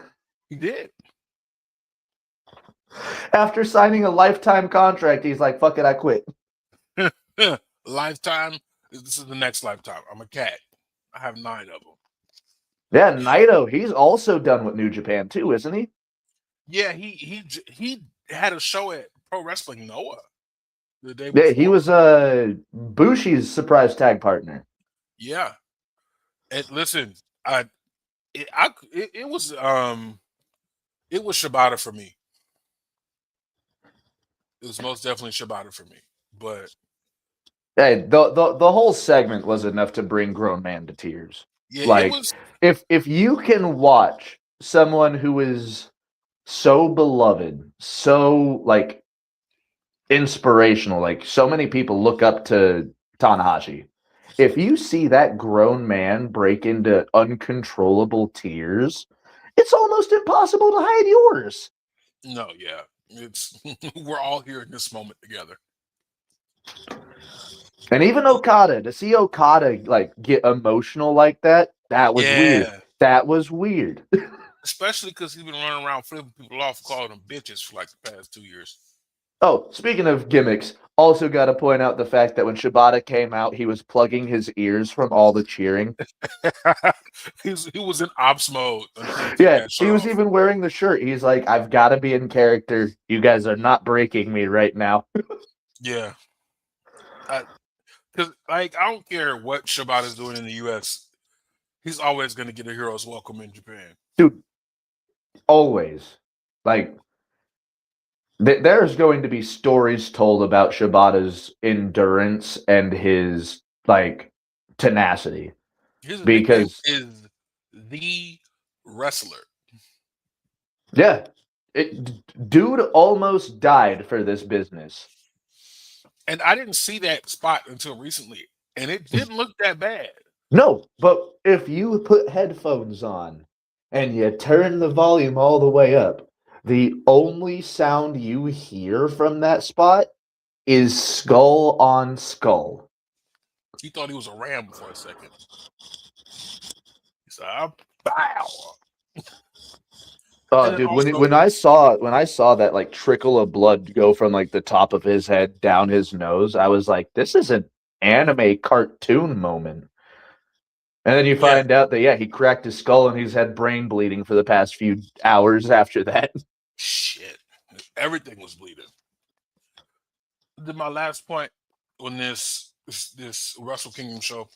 He did. After signing a lifetime contract, he's like, "Fuck it, I quit." Lifetime. This is the next lifetime. I'm a cat. I have 9 of them. Yeah, Naito. He's also done with New Japan too, isn't he? Yeah, he had a show at Pro Wrestling Noah the day before. Yeah, he was Bushi's surprise tag partner. Yeah, and listen, it was Shibata for me. It was most definitely Shibata for me, but hey, the whole segment was enough to bring grown man to tears. Yeah, like if you can watch someone who is so beloved, so like inspirational, like so many people look up to Tanahashi. If you see that grown man break into uncontrollable tears, it's almost impossible to hide yours. No, yeah. It's we're all here in this moment together. And even Okada, to see Okada like get emotional like that was weird. Yeah. That was weird. Especially because he's been running around flipping people off, calling them bitches for like the past 2 years. Oh, speaking of gimmicks, also got to point out the fact that when Shibata came out, he was plugging his ears from all the cheering. He was in ops mode until he took Yeah, that he shirt was off. even wearing the shirt. He's like, I've got to be in character. You guys are not breaking me right now. Yeah. Because, like, I don't care what Shibata's doing in the U.S., he's always going to get a hero's welcome in Japan. Dude, always. Like, there's going to be stories told about Shibata's endurance and his, like, tenacity. His nickname Because, is The Wrestler. yeah, dude almost died for this business. And I didn't see that spot until recently, and it didn't look that bad. No, but if you put headphones on and you turn the volume all the way up, the only sound you hear from that spot is skull on skull. He thought he was a ram for a second. He said, "Bow." Oh, And dude, also, when I saw that like trickle of blood go from like the top of his head down his nose, I was like, this is an anime cartoon moment. And then you yeah, find out that he cracked his skull and he's had brain bleeding for the past few hours after that. shit, everything was bleeding. Then my last point on this Wrestle Kingdom show,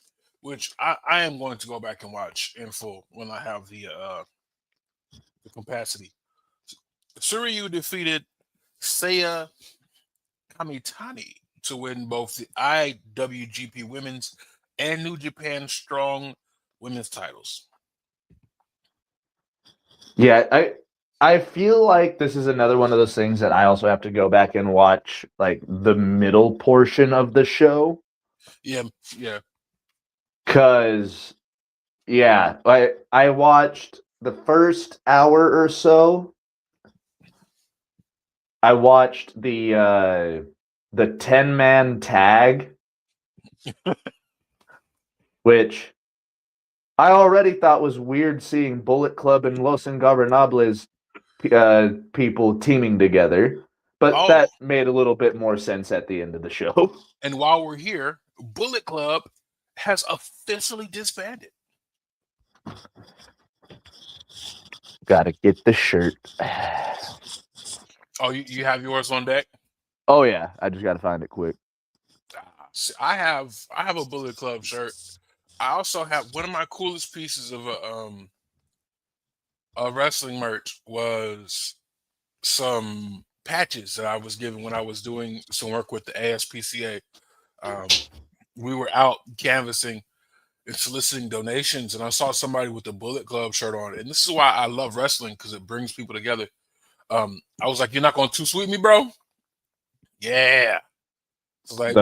which I am going to go back and watch in full when I have the capacity. Suryu defeated Seiya Kamitani to win both the IWGP Women's and New Japan Strong Women's titles. Yeah, I feel like this is another one of those things that I also have to go back and watch like the middle portion of the show. Yeah. Cause I watched the first hour or so. I watched the 10-man tag, which I already thought was weird seeing Bullet Club and Los Ingobernables people teaming together, but Oh, that made a little bit more sense at the end of the show. and while we're here, Bullet Club has officially disbanded. Gotta get the shirt. Oh, you have yours on deck? Oh yeah, I just gotta find it quick. I have a Bullet Club shirt. I also have one of my coolest pieces of a wrestling merch was some patches that I was given when I was doing some work with the ASPCA. We were out canvassing and soliciting donations, and I saw somebody with the Bullet Club shirt on. And this is why I love wrestling, because it brings people together. I was like, "You're not going to too sweet me, bro?" Yeah. So like,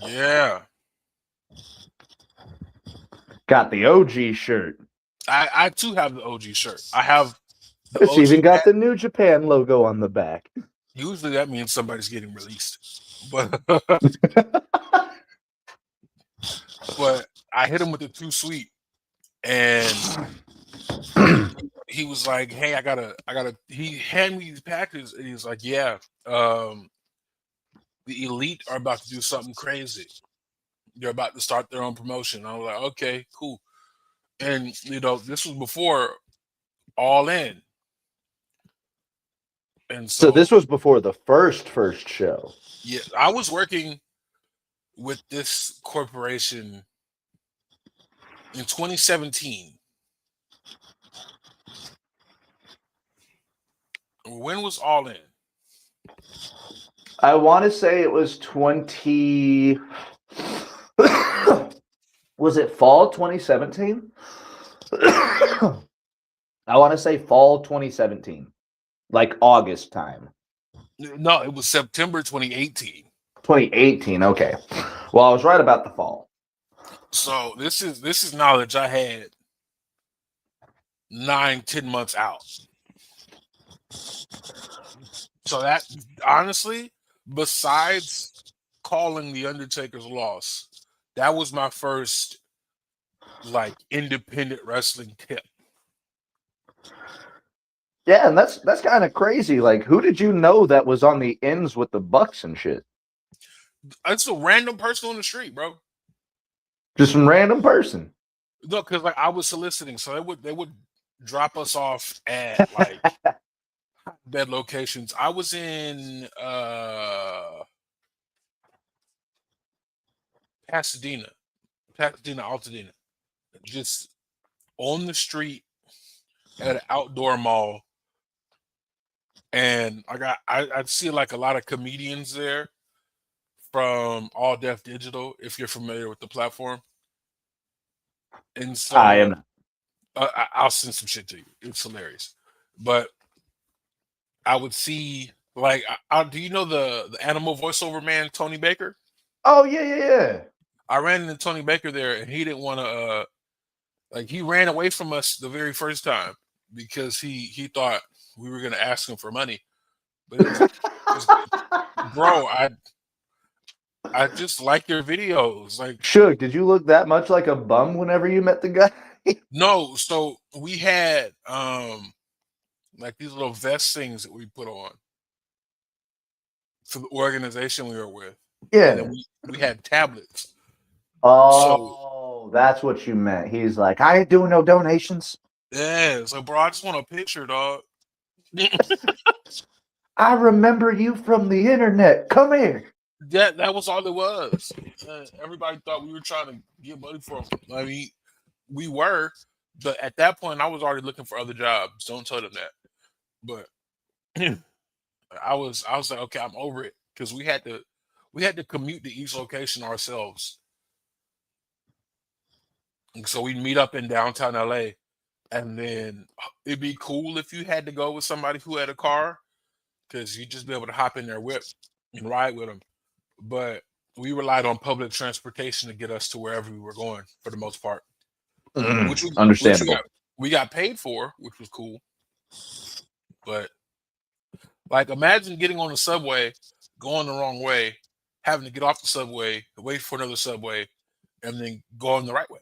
yeah. Got the OG shirt. I too have the OG shirt. I have the It's OG even got hat. the New Japan logo on the back. Usually that means somebody's getting released. But but I hit him with the too sweet, and he was like, "Hey, I gotta." He handed me these packages, and he was like, "Yeah, the Elite are about to do something crazy. They're about to start their own promotion." I was like, "Okay, cool." And this was before All In, and So so this was before the first show. yeah, I was working with this corporation in 2017. When was All In? I want to say it was 20. Was it fall 2017? I want to say fall 2017, like August time. No, it was September 2018. 2018. Okay. Well, I was right about the fall. So this is knowledge I had 9-10 months out. So that honestly, besides calling the Undertaker's loss, that was my first like independent wrestling tip. Yeah, and that's kind of crazy. Like, who did you know that was on the ends with the Bucks and shit? It's a random person on the street, bro. Just some random person. No, because like I was soliciting, so they would drop us off at like bed locations. I was in Pasadena, Altadena, just on the street at an outdoor mall, and I see like a lot of comedians there from All Def Digital, if you're familiar with the platform, and I so am. I'll send some shit to you. It's hilarious, but I would see like, do you know the animal voiceover man Tony Baker? Oh yeah. I ran into Tony Baker there, and he didn't want to. Like he ran away from us the very first time because he thought we were gonna ask him for money, but it's bro, I just like your videos. Like Suge, did you look that much like a bum whenever you met the guy? no, so we had like these little vest things that we put on for the organization we were with. And then Yeah. we had tablets. Oh, that's what you meant. He's like, I ain't doing no donations. Yeah, so bro, I just want a picture, dog. I remember you from the internet. Come here. That was all it was. Everybody thought we were trying to get money from. I mean, we were, but at that point, I was already looking for other jobs. Don't tell them that. But I was like, okay, I'm over it because we had to commute to each location ourselves. And so we'd meet up in downtown LA, and then it'd be cool if you had to go with somebody who had a car because you'd just be able to hop in their whip and ride with them. But we relied on public transportation to get us to wherever we were going for the most part. Which Understandable. we got paid for, which was cool. But like imagine getting on the subway, going the wrong way, having to get off the subway, wait for another subway, and then going the right way.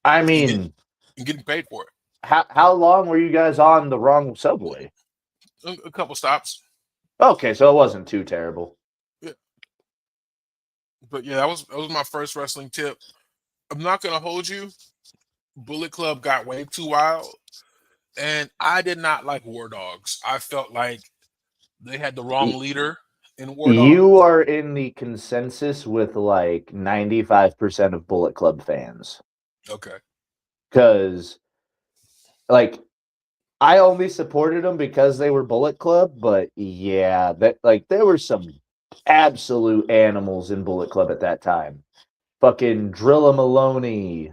I mean, and getting paid for it. How long were you guys on the wrong subway? A couple stops. Okay, so it wasn't too terrible. Yeah. But yeah, that was my first wrestling tip. I'm not gonna hold you. Bullet Club got way too wild, and I did not like War Dogs. I felt like they had the wrong leader in War Dogs. You are in the consensus with like 95% of Bullet Club fans. Okay. Because, like, I only supported them because they were Bullet Club, but yeah, that like there were some absolute animals in Bullet Club at that time. Fucking Drilla Maloney,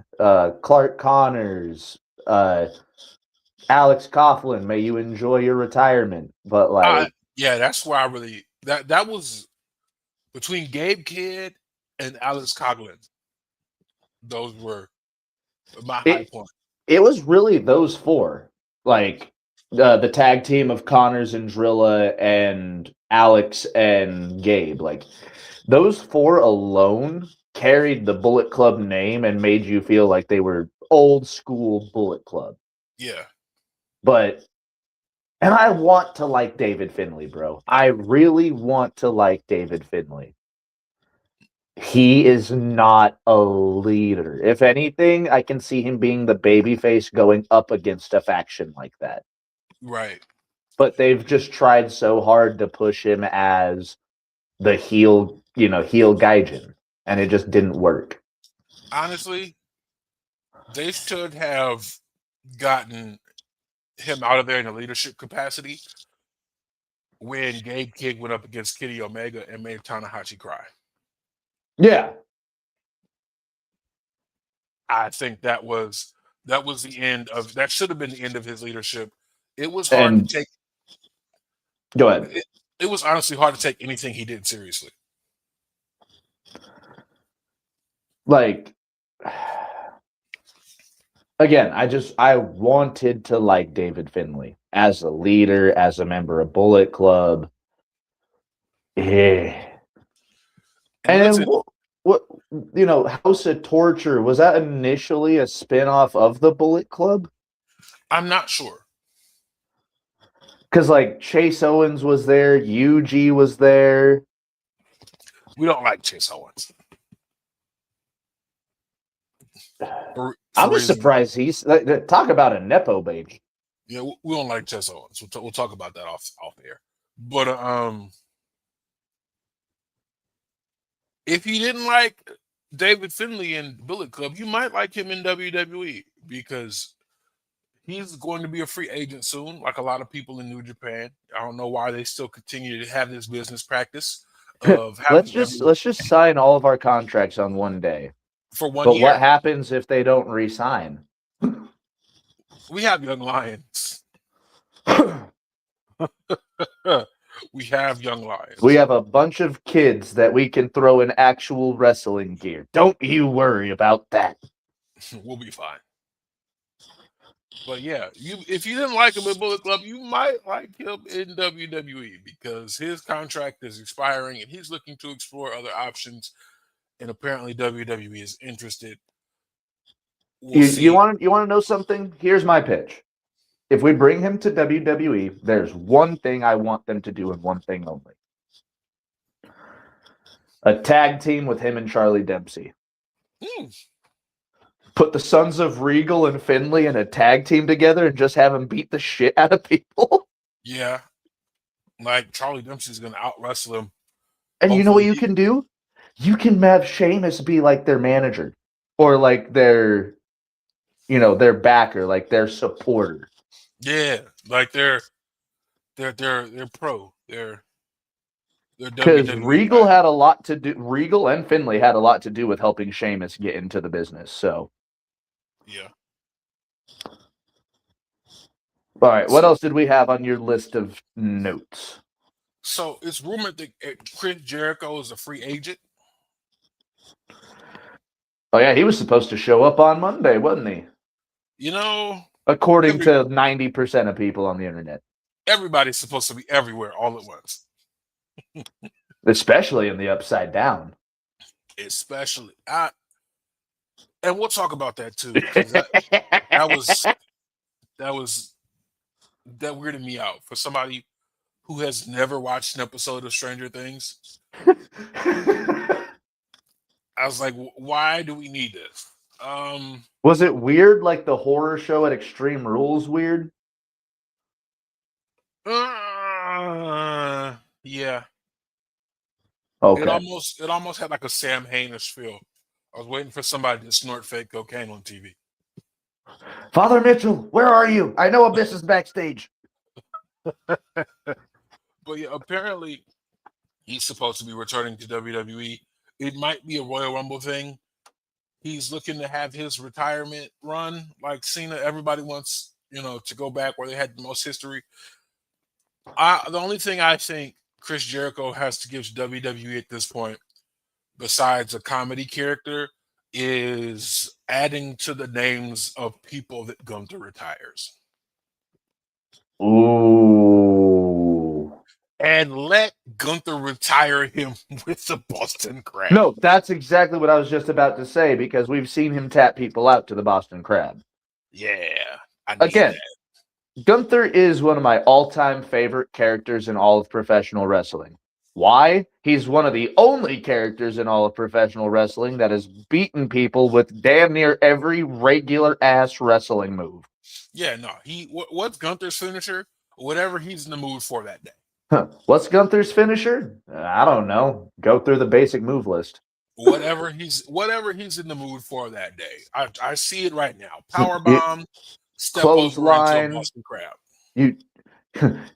Clark Connors, Alex Coughlin. May you enjoy your retirement. But like, yeah, that's why I really that was between Gabe Kidd and Alex Coughlin. Those were my high point. It was really those four, like the tag team of Connors and Drilla and Alex and Gabe. Like those four alone carried the Bullet Club name and made you feel like they were old school Bullet Club. Yeah. And I want to like David Finlay, bro. I really want to like David Finlay. He is not a leader. If anything, I can see him being the babyface going up against a faction like that. Right. But they've just tried so hard to push him as the heel Gaijin, and it just didn't work. Honestly, they should have gotten him out of there in a leadership capacity when Gabe Kidd went up against Kenny Omega and made Tanahashi cry. Yeah. I think that was the end of that. Should have been the end of his leadership. It was hard to take. Go ahead. It was honestly hard to take anything he did seriously. Like, again, I wanted to like David Finlay as a leader, as a member of Bullet Club. Yeah. And And listen, what House of Torture, was that initially a spin-off of the Bullet Club? I'm not sure. Because like Chase Owens was there, UG was there. We don't like Chase Owens. I'm just surprised he's talk about a nepo baby. Yeah, we don't like Chase Owens. We'll talk about that off air. But if you didn't like David Finlay in Bullet Club, you might like him in WWE because he's going to be a free agent soon, like a lot of people in New Japan. I don't know why they still continue to have this business practice of having let's just sign all of our contracts on one day. For 1 but year. What happens if they don't re-sign? We have young lions. We have young lions. We have a bunch of kids that we can throw in actual wrestling gear. Don't you worry about that. We'll be fine. But yeah, if you didn't like him in Bullet Club, you might like him in WWE because his contract is expiring and he's looking to explore other options. And apparently WWE is interested. You want to know something? Here's my pitch. If we bring him to WWE, there's one thing I want them to do and one thing only. A tag team with him and Charlie Dempsey. Put the Sons of Regal and Finlay in a tag team together and just have them beat the shit out of people. Yeah. Like Charlie Dempsey's going to out-wrestle him. And you know what you can do? You can have Sheamus be like their manager or like their backer, like their supporter. Yeah, like they're pro. They're because Regal had a lot to do. Regal and Finlay had a lot to do with helping Sheamus get into the business. So, yeah. All right, what else did we have on your list of notes? So it's rumored that Chris Jericho is a free agent. Oh yeah, he was supposed to show up on Monday, wasn't he? You know, according to 90% of people on the internet. Everybody's supposed to be everywhere all at once. Especially in the Upside Down. Especially. And we'll talk about that too. That weirded me out for somebody who has never watched an episode of Stranger Things. I was like, why do we need this? Was it weird like the horror show at Extreme Rules weird? Yeah. Okay. It almost had like a Sam Hainish feel. I was waiting for somebody to snort fake cocaine on TV. Father Mitchell, where are you? I know Abyss is backstage. But yeah, apparently he's supposed to be returning to WWE. It might be a Royal Rumble thing. He's looking to have his retirement run like Cena. Everybody wants, to go back where they had the most history. The only thing I think Chris Jericho has to give to WWE at this point, besides a comedy character, is adding to the names of people that Gunther retires. Ooh. And let Gunther retire him with the Boston Crab. No, that's exactly what I was just about to say, because we've seen him tap people out to the Boston Crab. Yeah. Again, Gunther is one of my all-time favorite characters in all of professional wrestling. Why? He's one of the only characters in all of professional wrestling that has beaten people with damn near every regular-ass wrestling move. Yeah, no. What's Gunther's finisher? Whatever he's in the mood for that day. What's Gunther's finisher? I don't know. Go through the basic move list. Whatever he's in the mood for that day. I see it right now. Power bomb, step clothesline, Boston Crab. You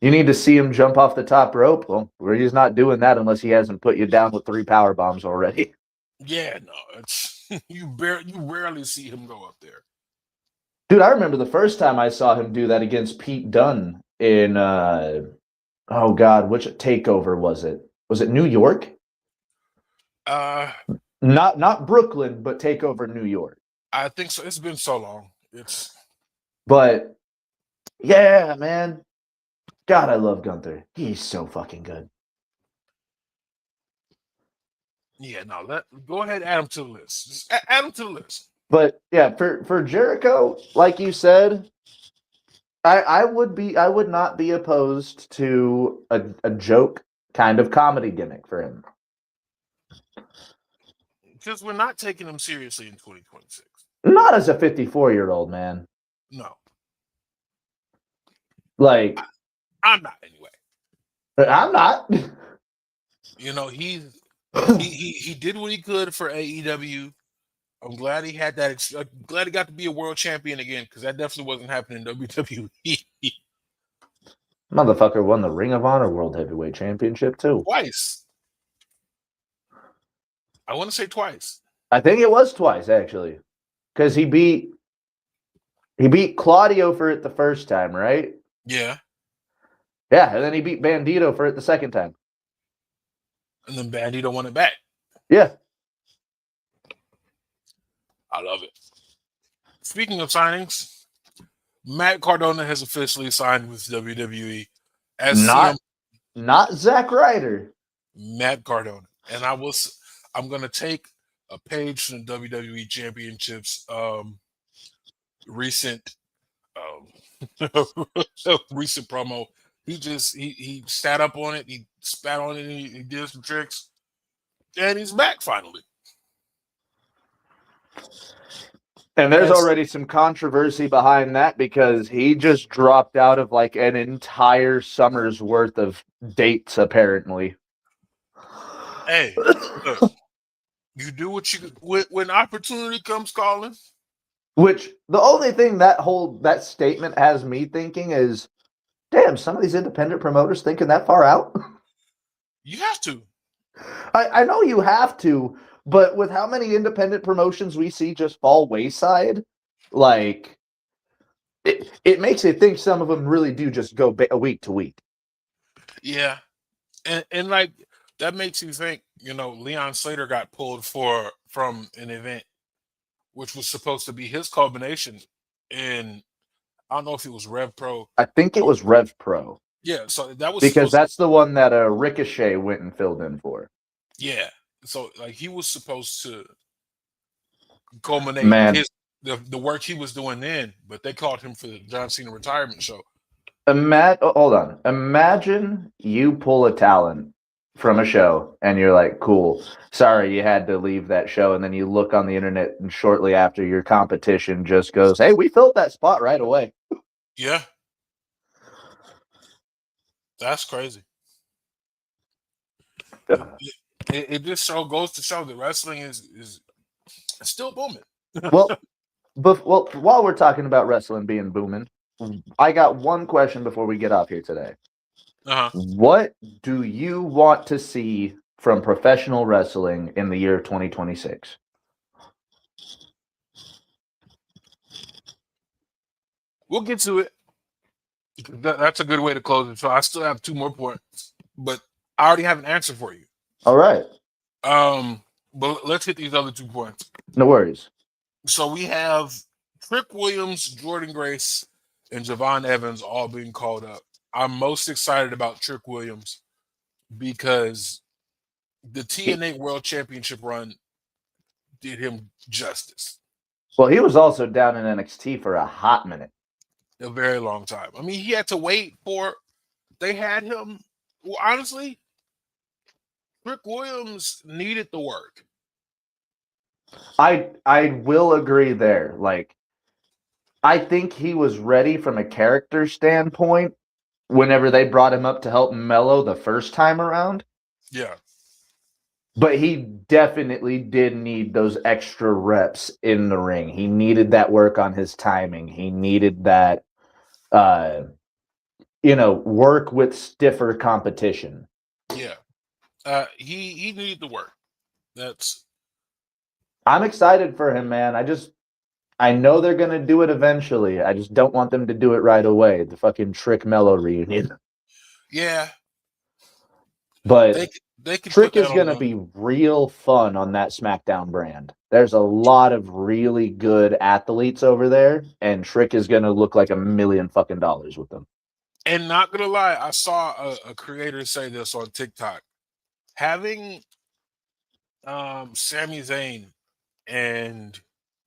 need to see him jump off the top rope. Well, he's not doing that unless he hasn't put you down with 3 power bombs already. Yeah, no, it's you rarely see him go up there. Dude, I remember the first time I saw him do that against Pete Dunne in oh God, which takeover was it? Was it New York? Not Brooklyn, but takeover New York. I think so. It's been so long. But yeah, man. God, I love Gunther. He's so fucking good. Yeah, no, go ahead, add him to the list. Just add him to the list. But yeah, for Jericho, like you said, I would not be opposed to a joke kind of comedy gimmick for him. Because we're not taking him seriously in 2026. Not as a 54-year-old man. No. Like I'm not anyway. I'm not. You know, he did what he could for AEW. I'm glad he had that. I'm glad he got to be a world champion again, because that definitely wasn't happening in WWE. Motherfucker won the Ring of Honor World Heavyweight Championship too. Twice. I want to say twice. I think it was twice actually, because he beat Claudio for it the first time, right? Yeah. Yeah, and then he beat Bandito for it the second time. And then Bandito won it back. Yeah. I love it. Speaking of signings, Matt Cardona has officially signed with WWE as not Zack Ryder. Matt Cardona. And I'm gonna take a page from the WWE Championships recent recent promo. He sat up on it, he spat on it, and he did some tricks, and he's back finally. And there's already some controversy behind that because he just dropped out of like an entire summer's worth of dates, apparently. Hey, look, you do what you when opportunity comes calling. Which the only thing that statement has me thinking is, damn, some of these independent promoters thinking that far out. You have to. I know you have to, but with how many independent promotions we see just fall wayside, like it makes you think some of them really do just go week to week. Yeah, and like that makes you think. You know, Leon Slater got pulled from an event which was supposed to be his culmination in, I don't know if it was Rev Pro. I think it was Rev Pro. Yeah, so that was because that's the one that Ricochet went and filled in for. Yeah, so like he was supposed to culminate the work he was doing then, but they called him for the John Cena retirement show. Hold on. Imagine you pull a talent from a show and you're like, cool, sorry you had to leave that show, and then you look on the internet and shortly after your competition just goes, hey, we filled that spot right away. Yeah. That's crazy. It just goes to show that wrestling is still booming. well, while we're talking about wrestling being booming, I got one question before we get off here today. What do you want to see from professional wrestling in the year 2026? We'll get to it. That's a good way to close it. So I still have 2 more points, but I already have an answer for you. All right. But let's hit these other 2 points. No worries. So we have Trick Williams, Jordan Grace, and Javon Evans all being called up. I'm most excited about Trick Williams because the TNA World Championship run did him justice. Well, he was also down in NXT for a hot minute. A very long time. I mean, he had to wait for. They had him. Well, honestly, Trick Williams needed the work. I will agree there. Like, I think he was ready from a character standpoint whenever they brought him up to help Mello the first time around. Yeah. But he definitely did need those extra reps in the ring. He needed that work on his timing. He needed that, work with stiffer competition. Yeah. He needed the work. I'm excited for him, man. I know they're going to do it eventually. I just don't want them to do it right away. The fucking Trick Mello reunion. Yeah. But they can Trick is going to be real fun on that SmackDown brand. There's a lot of really good athletes over there, and Trick is going to look like $1 million fucking dollars with them. And not going to lie, I saw a creator say this on TikTok. Having Sami Zayn and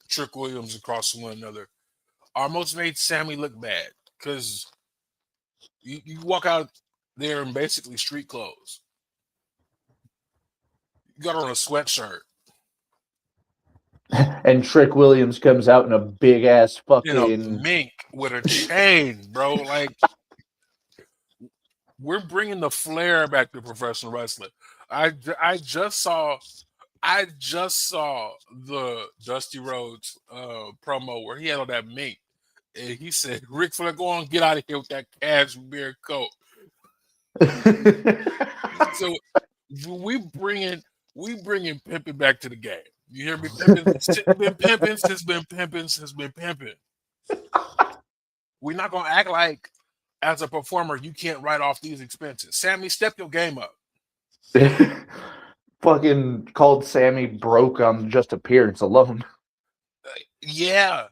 Trick Williams across from one another almost made Sammy look bad because you walk out there in basically street clothes. You got on a sweatshirt And Trick Williams comes out in a big ass in a fucking. mink with a chain, bro. Like we're bringing the flair back to professional wrestling. I just saw the Dusty Rhodes promo where he had on that mink, and he said, "Ric Flair, go on, get out of here with that cashmere coat." So we bringing pimping back to the game. You hear me? Pimping been pimping since been pimping since been pimping. We're not gonna act like as a performer you can't write off these expenses. Sammy, step your game up. Fucking called Sammy broke on just appearance alone. Yeah.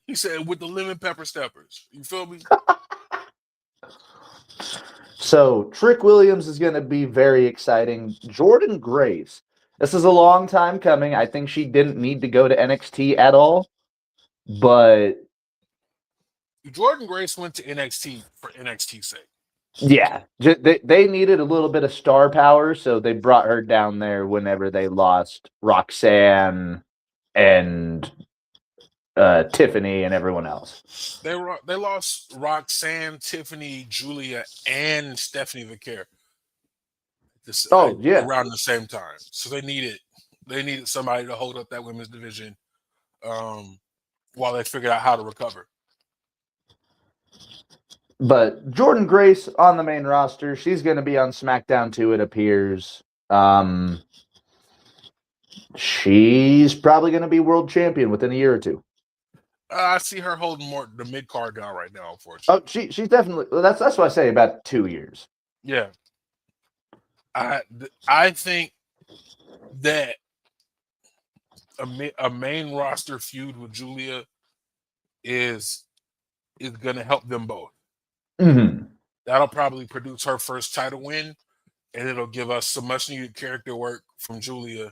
He said with the lemon pepper steppers. You feel me? So Trick Williams is going to be very exciting. Jordan Grace. This is a long time coming. I think she didn't need to go to NXT at all, but Jordan Grace went to NXT for NXT's sake. yeah, they needed a little bit of star power, so they brought her down there whenever they lost Roxanne and Tiffany and everyone else. They lost Roxanne, Tiffany, Julia, and Stephanie Vicaire. Around the same time. So they needed somebody to hold up that women's division while they figured out how to recover. But Jordan Grace on the main roster, she's going to be on SmackDown too, it appears. She's probably going to be world champion within a year or two. I see her holding more the mid card down right now, unfortunately. Oh, she's definitely. That's what I say, about 2 years. Yeah, I think that a main roster feud with Julia is going to help them both. Mm-hmm. That'll probably produce her first title win, and it'll give us some much needed character work from Julia,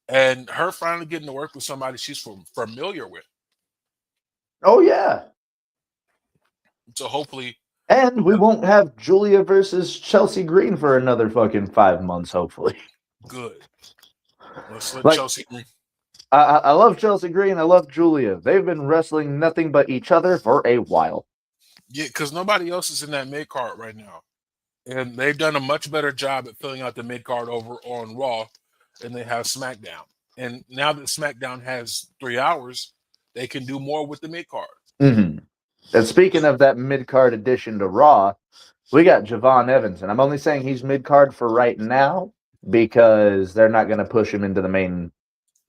and her finally getting to work with somebody she's familiar with. Oh yeah. So hopefully. And we won't have Julia versus Chelsea Green for another fucking 5 months, hopefully. Good. Let's let Chelsea Green. I love Chelsea Green. I love Julia. They've been wrestling nothing but each other for a while. Yeah, because nobody else is in that mid card right now. And they've done a much better job at filling out the mid card over on Raw than they have SmackDown. And now that SmackDown has 3 hours, they can do more with the mid card. Mm-hmm. And speaking of that mid-card addition to Raw, we got Javon Evans. And I'm only saying he's mid-card for right now because they're not going to push him into the main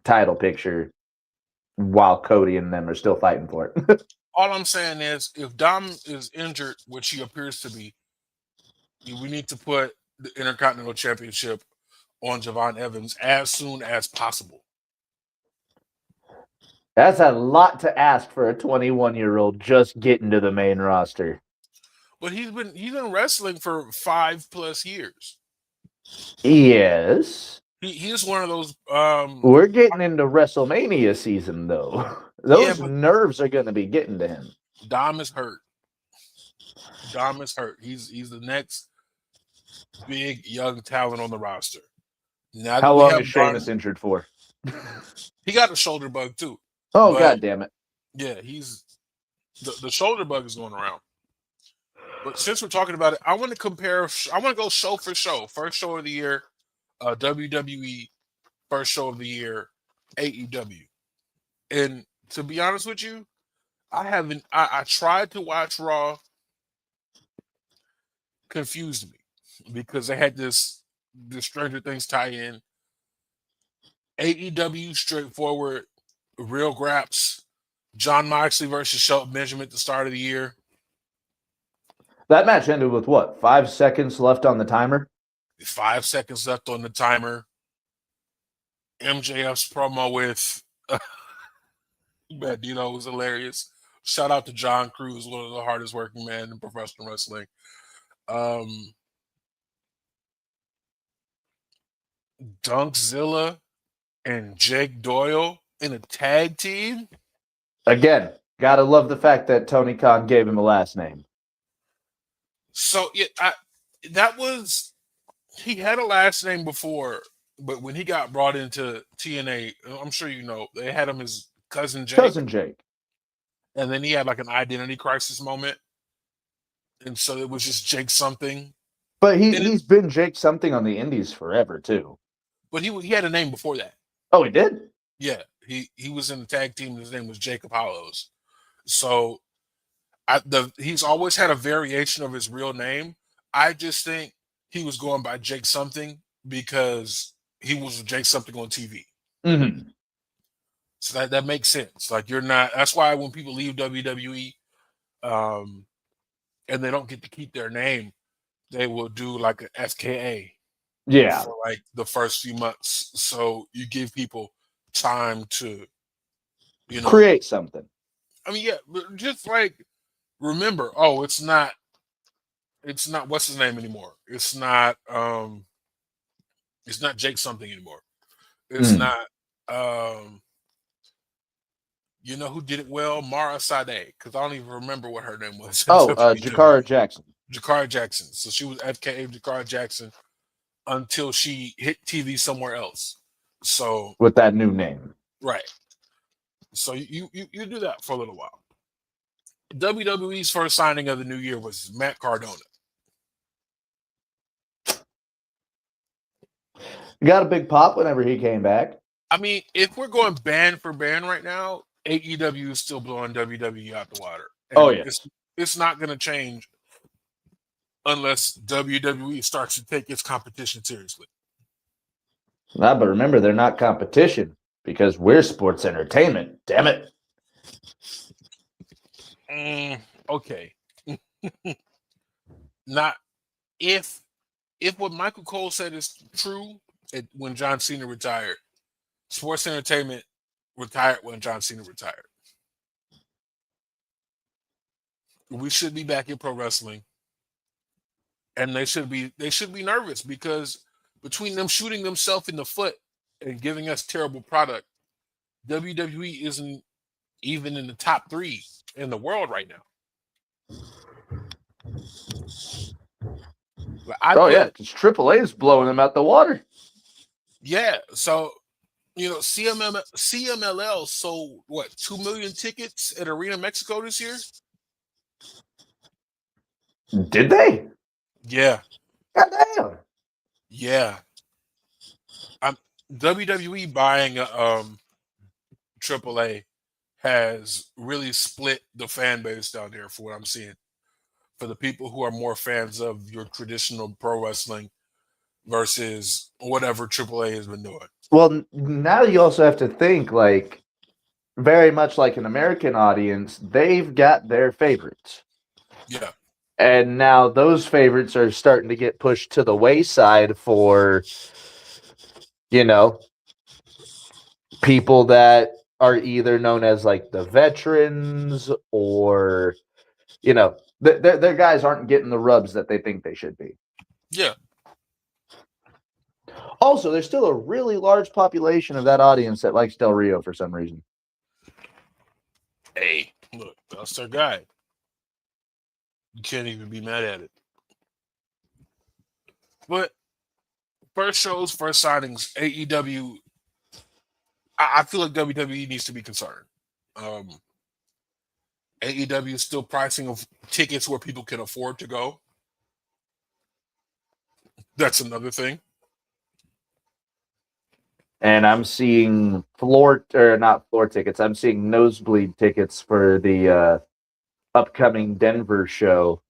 title picture while Cody and them are still fighting for it. All I'm saying is if Dom is injured, which he appears to be, we need to put the Intercontinental Championship on Javon Evans as soon as possible. That's a lot to ask for a 21-year-old just getting to the main roster. But he's been wrestling for 5+ years. Yes. He is one of those. We're getting into WrestleMania season, though. Those nerves are going to be getting to him. Dom is hurt. He's the next big young talent on the roster. Now how long is Sheamus injured for? He got a shoulder bug too. Oh, God damn it. Yeah, he's the shoulder bug is going around. But since we're talking about it, I want to compare. I want to go show for show. First show of the year, WWE. First show of the year, AEW. And to be honest with you, I tried to watch Raw. Confused me because they had the Stranger Things tie-in. AEW straightforward, real graps. Jon Moxley versus Shelton Benjamin at the start of the year. That match ended with what? 5 seconds left on the timer? 5 seconds left on the timer. MJF's promo with Bandito was hilarious. Shout out to John Cruz, one of the hardest working men in professional wrestling. Dunkzilla and Jake Doyle in a tag team. Again, gotta love the fact that Tony Khan gave him a last name. So yeah, he had a last name before, but when he got brought into TNA, I'm sure you know they had him as Cousin Jake, and then he had like an identity crisis moment, and so it was just Jake something. But he's been Jake something on the Indies forever too. But he had a name before that. Oh, he did? Yeah, he was in the tag team. His name was Jacob Hollows. So he's always had a variation of his real name. I just think he was going by Jake something because he was Jake something on TV. Mm-hmm. So that makes sense. Like you're not. That's why when people leave WWE, and they don't get to keep their name, they will do like an FKA. Yeah. For like the first few months, so you give people time to, create something. I mean, yeah, but just like remember, oh, it's not what's his name anymore. It's not Jake something anymore. It's not you know who did it well? Mara Sade, because I don't even remember what her name was. Jakara Jackson. Jakara Jackson. So she was FKA Jakara Jackson until she hit TV somewhere else. So with that new name. Right. So you do that for a little while. WWE's first signing of the new year was Matt Cardona. Got a big pop whenever he came back. I mean, if we're going band for band right now, AEW is still blowing WWE out the water. And it's not going to change unless WWE starts to take its competition seriously. Nah, but remember, they're not competition because we're sports entertainment. Damn it. Okay. Not if what Michael Cole said is true, when John Cena retired, sports entertainment retired when John Cena retired. We should be back in pro wrestling, and they should be nervous because between them shooting themselves in the foot and giving us terrible product, WWE isn't even in the top 3 in the world right now. Because AAA is blowing them out the water. Yeah, so CMLL sold 2 million tickets at Arena Mexico this year. Did they? Yeah. Goddamn. Yeah. WWE buying AAA has really split the fan base down there for what I'm seeing. For the people who are more fans of your traditional pro wrestling versus whatever AAA has been doing. Well, now you also have to think very much like an American audience, they've got their favorites. Yeah. And now those favorites are starting to get pushed to the wayside for, people that are either known as the veterans or, their guys aren't getting the rubs that they think they should be. Yeah. Also, there's still a really large population of that audience that likes Del Rio for some reason. Hey, look, that's their guy. You can't even be mad at it. But first shows, first signings, AEW, I feel like WWE needs to be concerned. AEW is still pricing of tickets where people can afford to go. That's another thing. And I'm seeing not floor tickets. I'm seeing nosebleed tickets for the upcoming Denver show,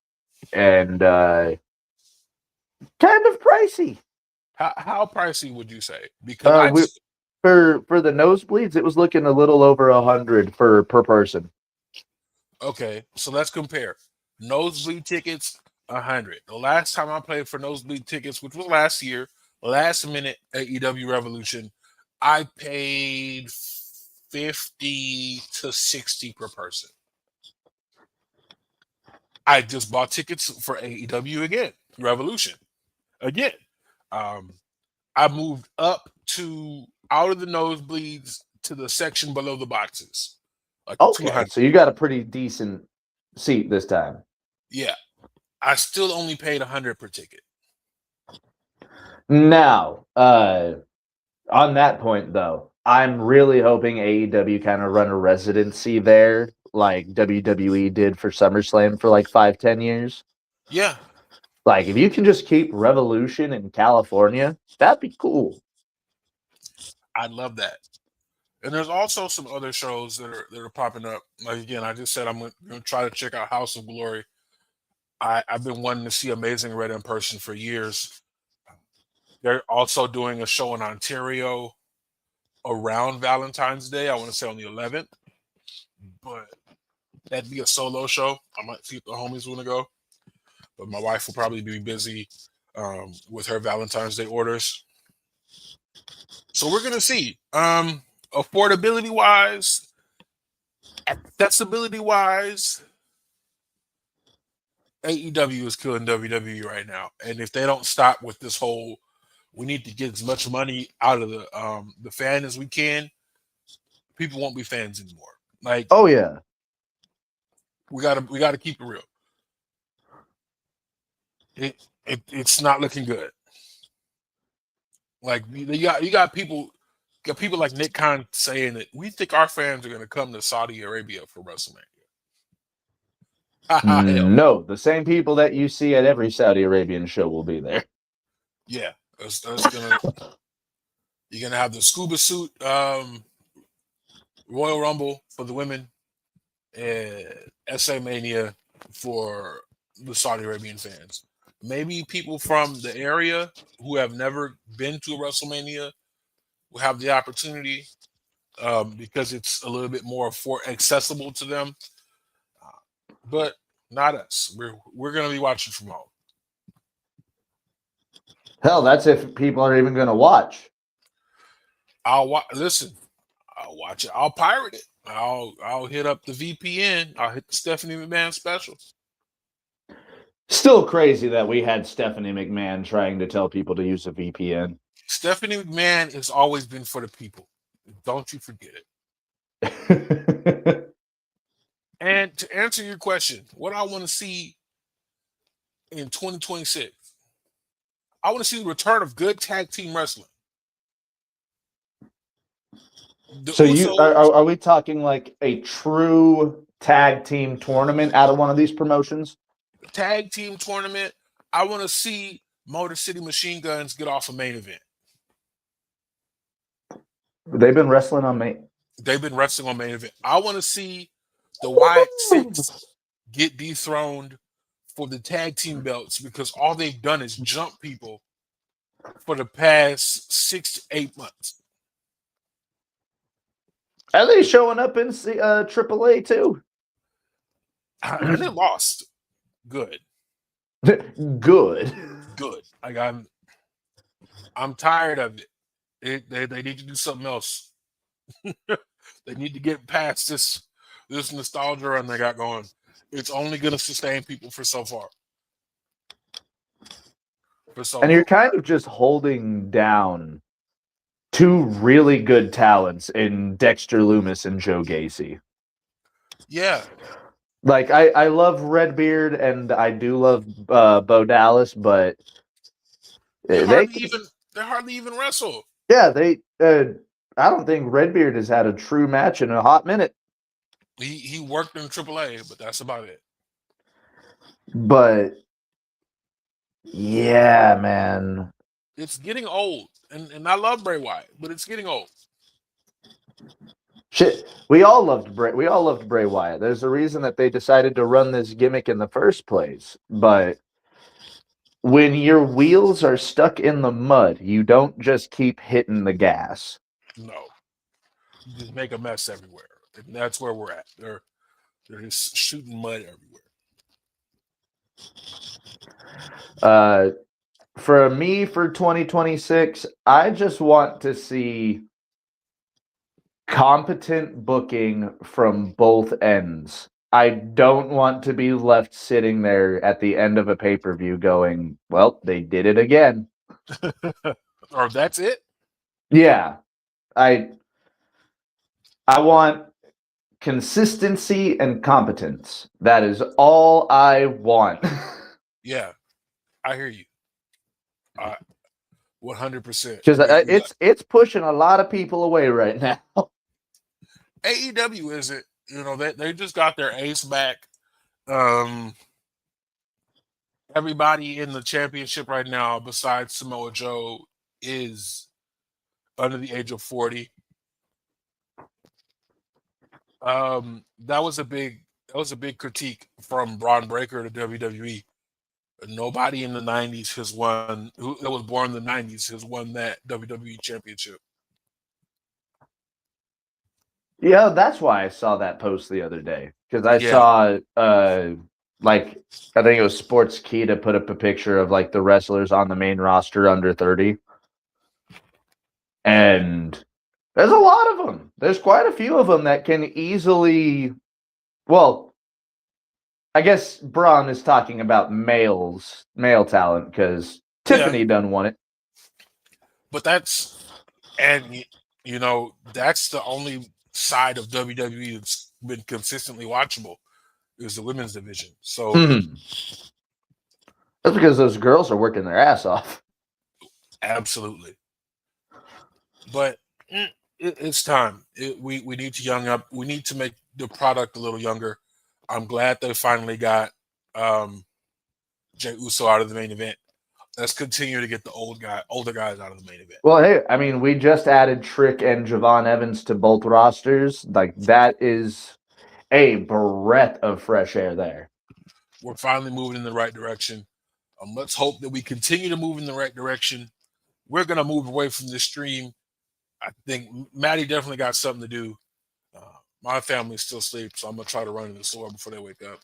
and kind of pricey. How pricey would you say? Because for the nosebleeds, it was looking a little over $100 per person. Okay, so let's compare. Nosebleed tickets, $100. The last time I played for nosebleed tickets, which was last year, last minute AEW Revolution, I paid $50 to $60 per person. I just bought tickets for AEW again, Revolution again. I I moved up to out of the nosebleeds to the section below the boxes. Like Okay, 200. so you got a pretty decent seat this time. Yeah. I still only paid $100 per ticket. Now, on that point though, I'm really hoping AEW kind of run a residency there, like WWE did for SummerSlam for like 5-10 years. Yeah. Like, if you can just keep Revolution in California, that'd be cool. I'd love that. And there's also some other shows that are popping up. Like, again, I just said I'm going to try to check out House of Glory. I've been wanting to see Amazing Red in person for years. They're also doing a show in Ontario around Valentine's Day. I want to say on the 11th. But that'd be a solo show. I might see if the homies want to go. But my wife will probably be busy with her Valentine's Day orders. So we're going to see. Affordability-wise, accessibility-wise, AEW is killing WWE right now. And if they don't stop with this whole, we need to get as much money out of the fan as we can, people won't be fans anymore. Like, oh yeah, we gotta keep it real. It's not looking good. Like, you got people like Nick Khan saying that we think our fans are going to come to Saudi Arabia for WrestleMania. No, the same people that you see at every Saudi Arabian show will be there. Yeah, that's gonna. You're gonna have the scuba suit Royal Rumble for the women, and SA Mania for the Saudi Arabian fans. Maybe people from the area who have never been to a WrestleMania will have the opportunity because it's a little bit more accessible to them. But not us. We're going to be watching from home. Hell, that's if people are even going to watch. Listen, I'll watch it. I'll pirate it. I'll hit up the VPN. I'll hit the Stephanie McMahon special. Still crazy that we had Stephanie McMahon trying to tell people to use a VPN. Stephanie McMahon has always been for the people. Don't you forget it. And to answer your question, what I want to see in 2026, I want to see the return of good tag team wrestling. So are we talking like a true tag team tournament out of one of these promotions? Tag team tournament. I want to see Motor City Machine Guns get off a main event. They've been wrestling on main. They've been wrestling on main event. I want to see the Wyatt Six get dethroned for the tag team belts because all they've done is jump people for the past 6 to 8 months. Are they showing up in AAA too? And they lost. Good. Good. Like, I'm tired of it. They need to do something else. They need to get past this nostalgia run they got going. It's only going to sustain people for so far. And you're kind of just holding down two really good talents in Dexter Lumis and Joe Gacy. Yeah. Like, I love Redbeard and I do love Bo Dallas, but they hardly even wrestle. Yeah, I don't think Redbeard has had a true match in a hot minute. He worked in AAA, but that's about it. But yeah, man, it's getting old, and I love Bray Wyatt, but it's getting old. Shit, we all loved Bray Wyatt. There's a reason that they decided to run this gimmick in the first place. But when your wheels are stuck in the mud, you don't just keep hitting the gas. No, you just make a mess everywhere, and that's where we're at. They're just shooting mud everywhere. For me, for 2026, I just want to see competent booking from both ends. I don't want to be left sitting there at the end of a pay-per-view going, well, they did it again. Or that's it? Yeah. I want consistency and competence. That is all I want. Yeah, I hear you. 100%. Because it's pushing a lot of people away right now. AEW isn't. They just got their ace back. Everybody in the championship right now, besides Samoa Joe, is under the age of 40. That was a big critique from Braun Breaker to WWE. Nobody in the 90s has won, who that was born in the 90s has won that WWE championship. Yeah, that's why I saw that post the other day. Because I saw like I think it was Sports Key to put up a picture of like the wrestlers on the main roster under 30. And there's a lot of them. There's quite a few of them that can easily, well, I guess Braun is talking about male talent because Tiffany done won it. But that's the only side of WWE that's been consistently watchable is the women's division. So that's because those girls are working their ass off. Absolutely. But it's time. We need to young up. We need to make the product a little younger. I'm glad they finally got Jey Uso out of the main event. Let's continue to get the older guys out of the main event. Well, hey, I mean, we just added Trick and Javon Evans to both rosters. Like, that is a breath of fresh air there. We're finally moving in the right direction. Let's hope that we continue to move in the right direction. We're going to move away from this stream. I think Matty definitely got something to do. My family's still asleep, so I'm going to try to run to the store before they wake up.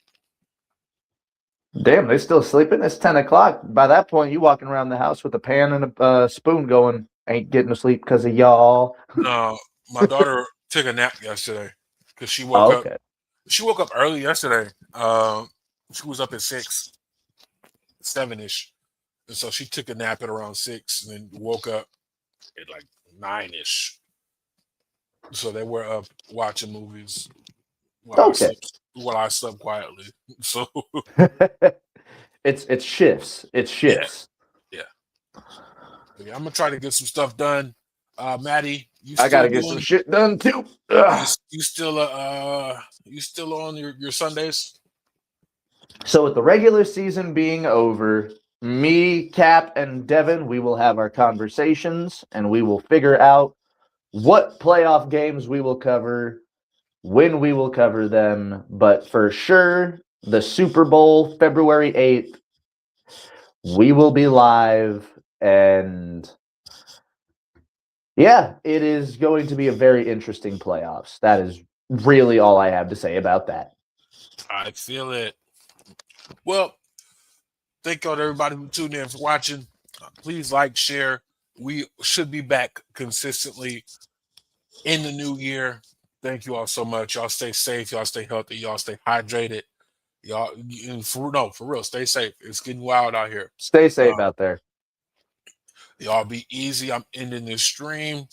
Damn, they still sleeping? It's 10 o'clock. By that point, you walking around the house with a pan and a spoon going, ain't getting to sleep because of y'all. No, my daughter took a nap yesterday because she woke up. She woke up early yesterday. She was up at 6, 7-ish. And so she took a nap at around 6 and then woke up at like 9-ish. So they were up watching movies while I slept quietly. So it's shifts. It's shifts. Yeah. I'm gonna try to get some stuff done. Matty, I gotta get some shit done too. You still on your Sundays? So with the regular season being over, me, Cap, and Devin, we will have our conversations and we will figure out what playoff games we will cover, when we will cover them. But for sure, the Super Bowl, February 8th, we will be live. And yeah, it is going to be a very interesting playoffs. That is really all I have to say about that. I feel it. Well, thank y'all to everybody who tuned in for watching. Please like, share. We should be back consistently in the new year. Thank you all so much. Y'all stay safe. Y'all stay healthy. Y'all stay hydrated. Y'all, for real, stay safe. It's getting wild out here. Stay safe out there. Y'all be easy. I'm ending this stream.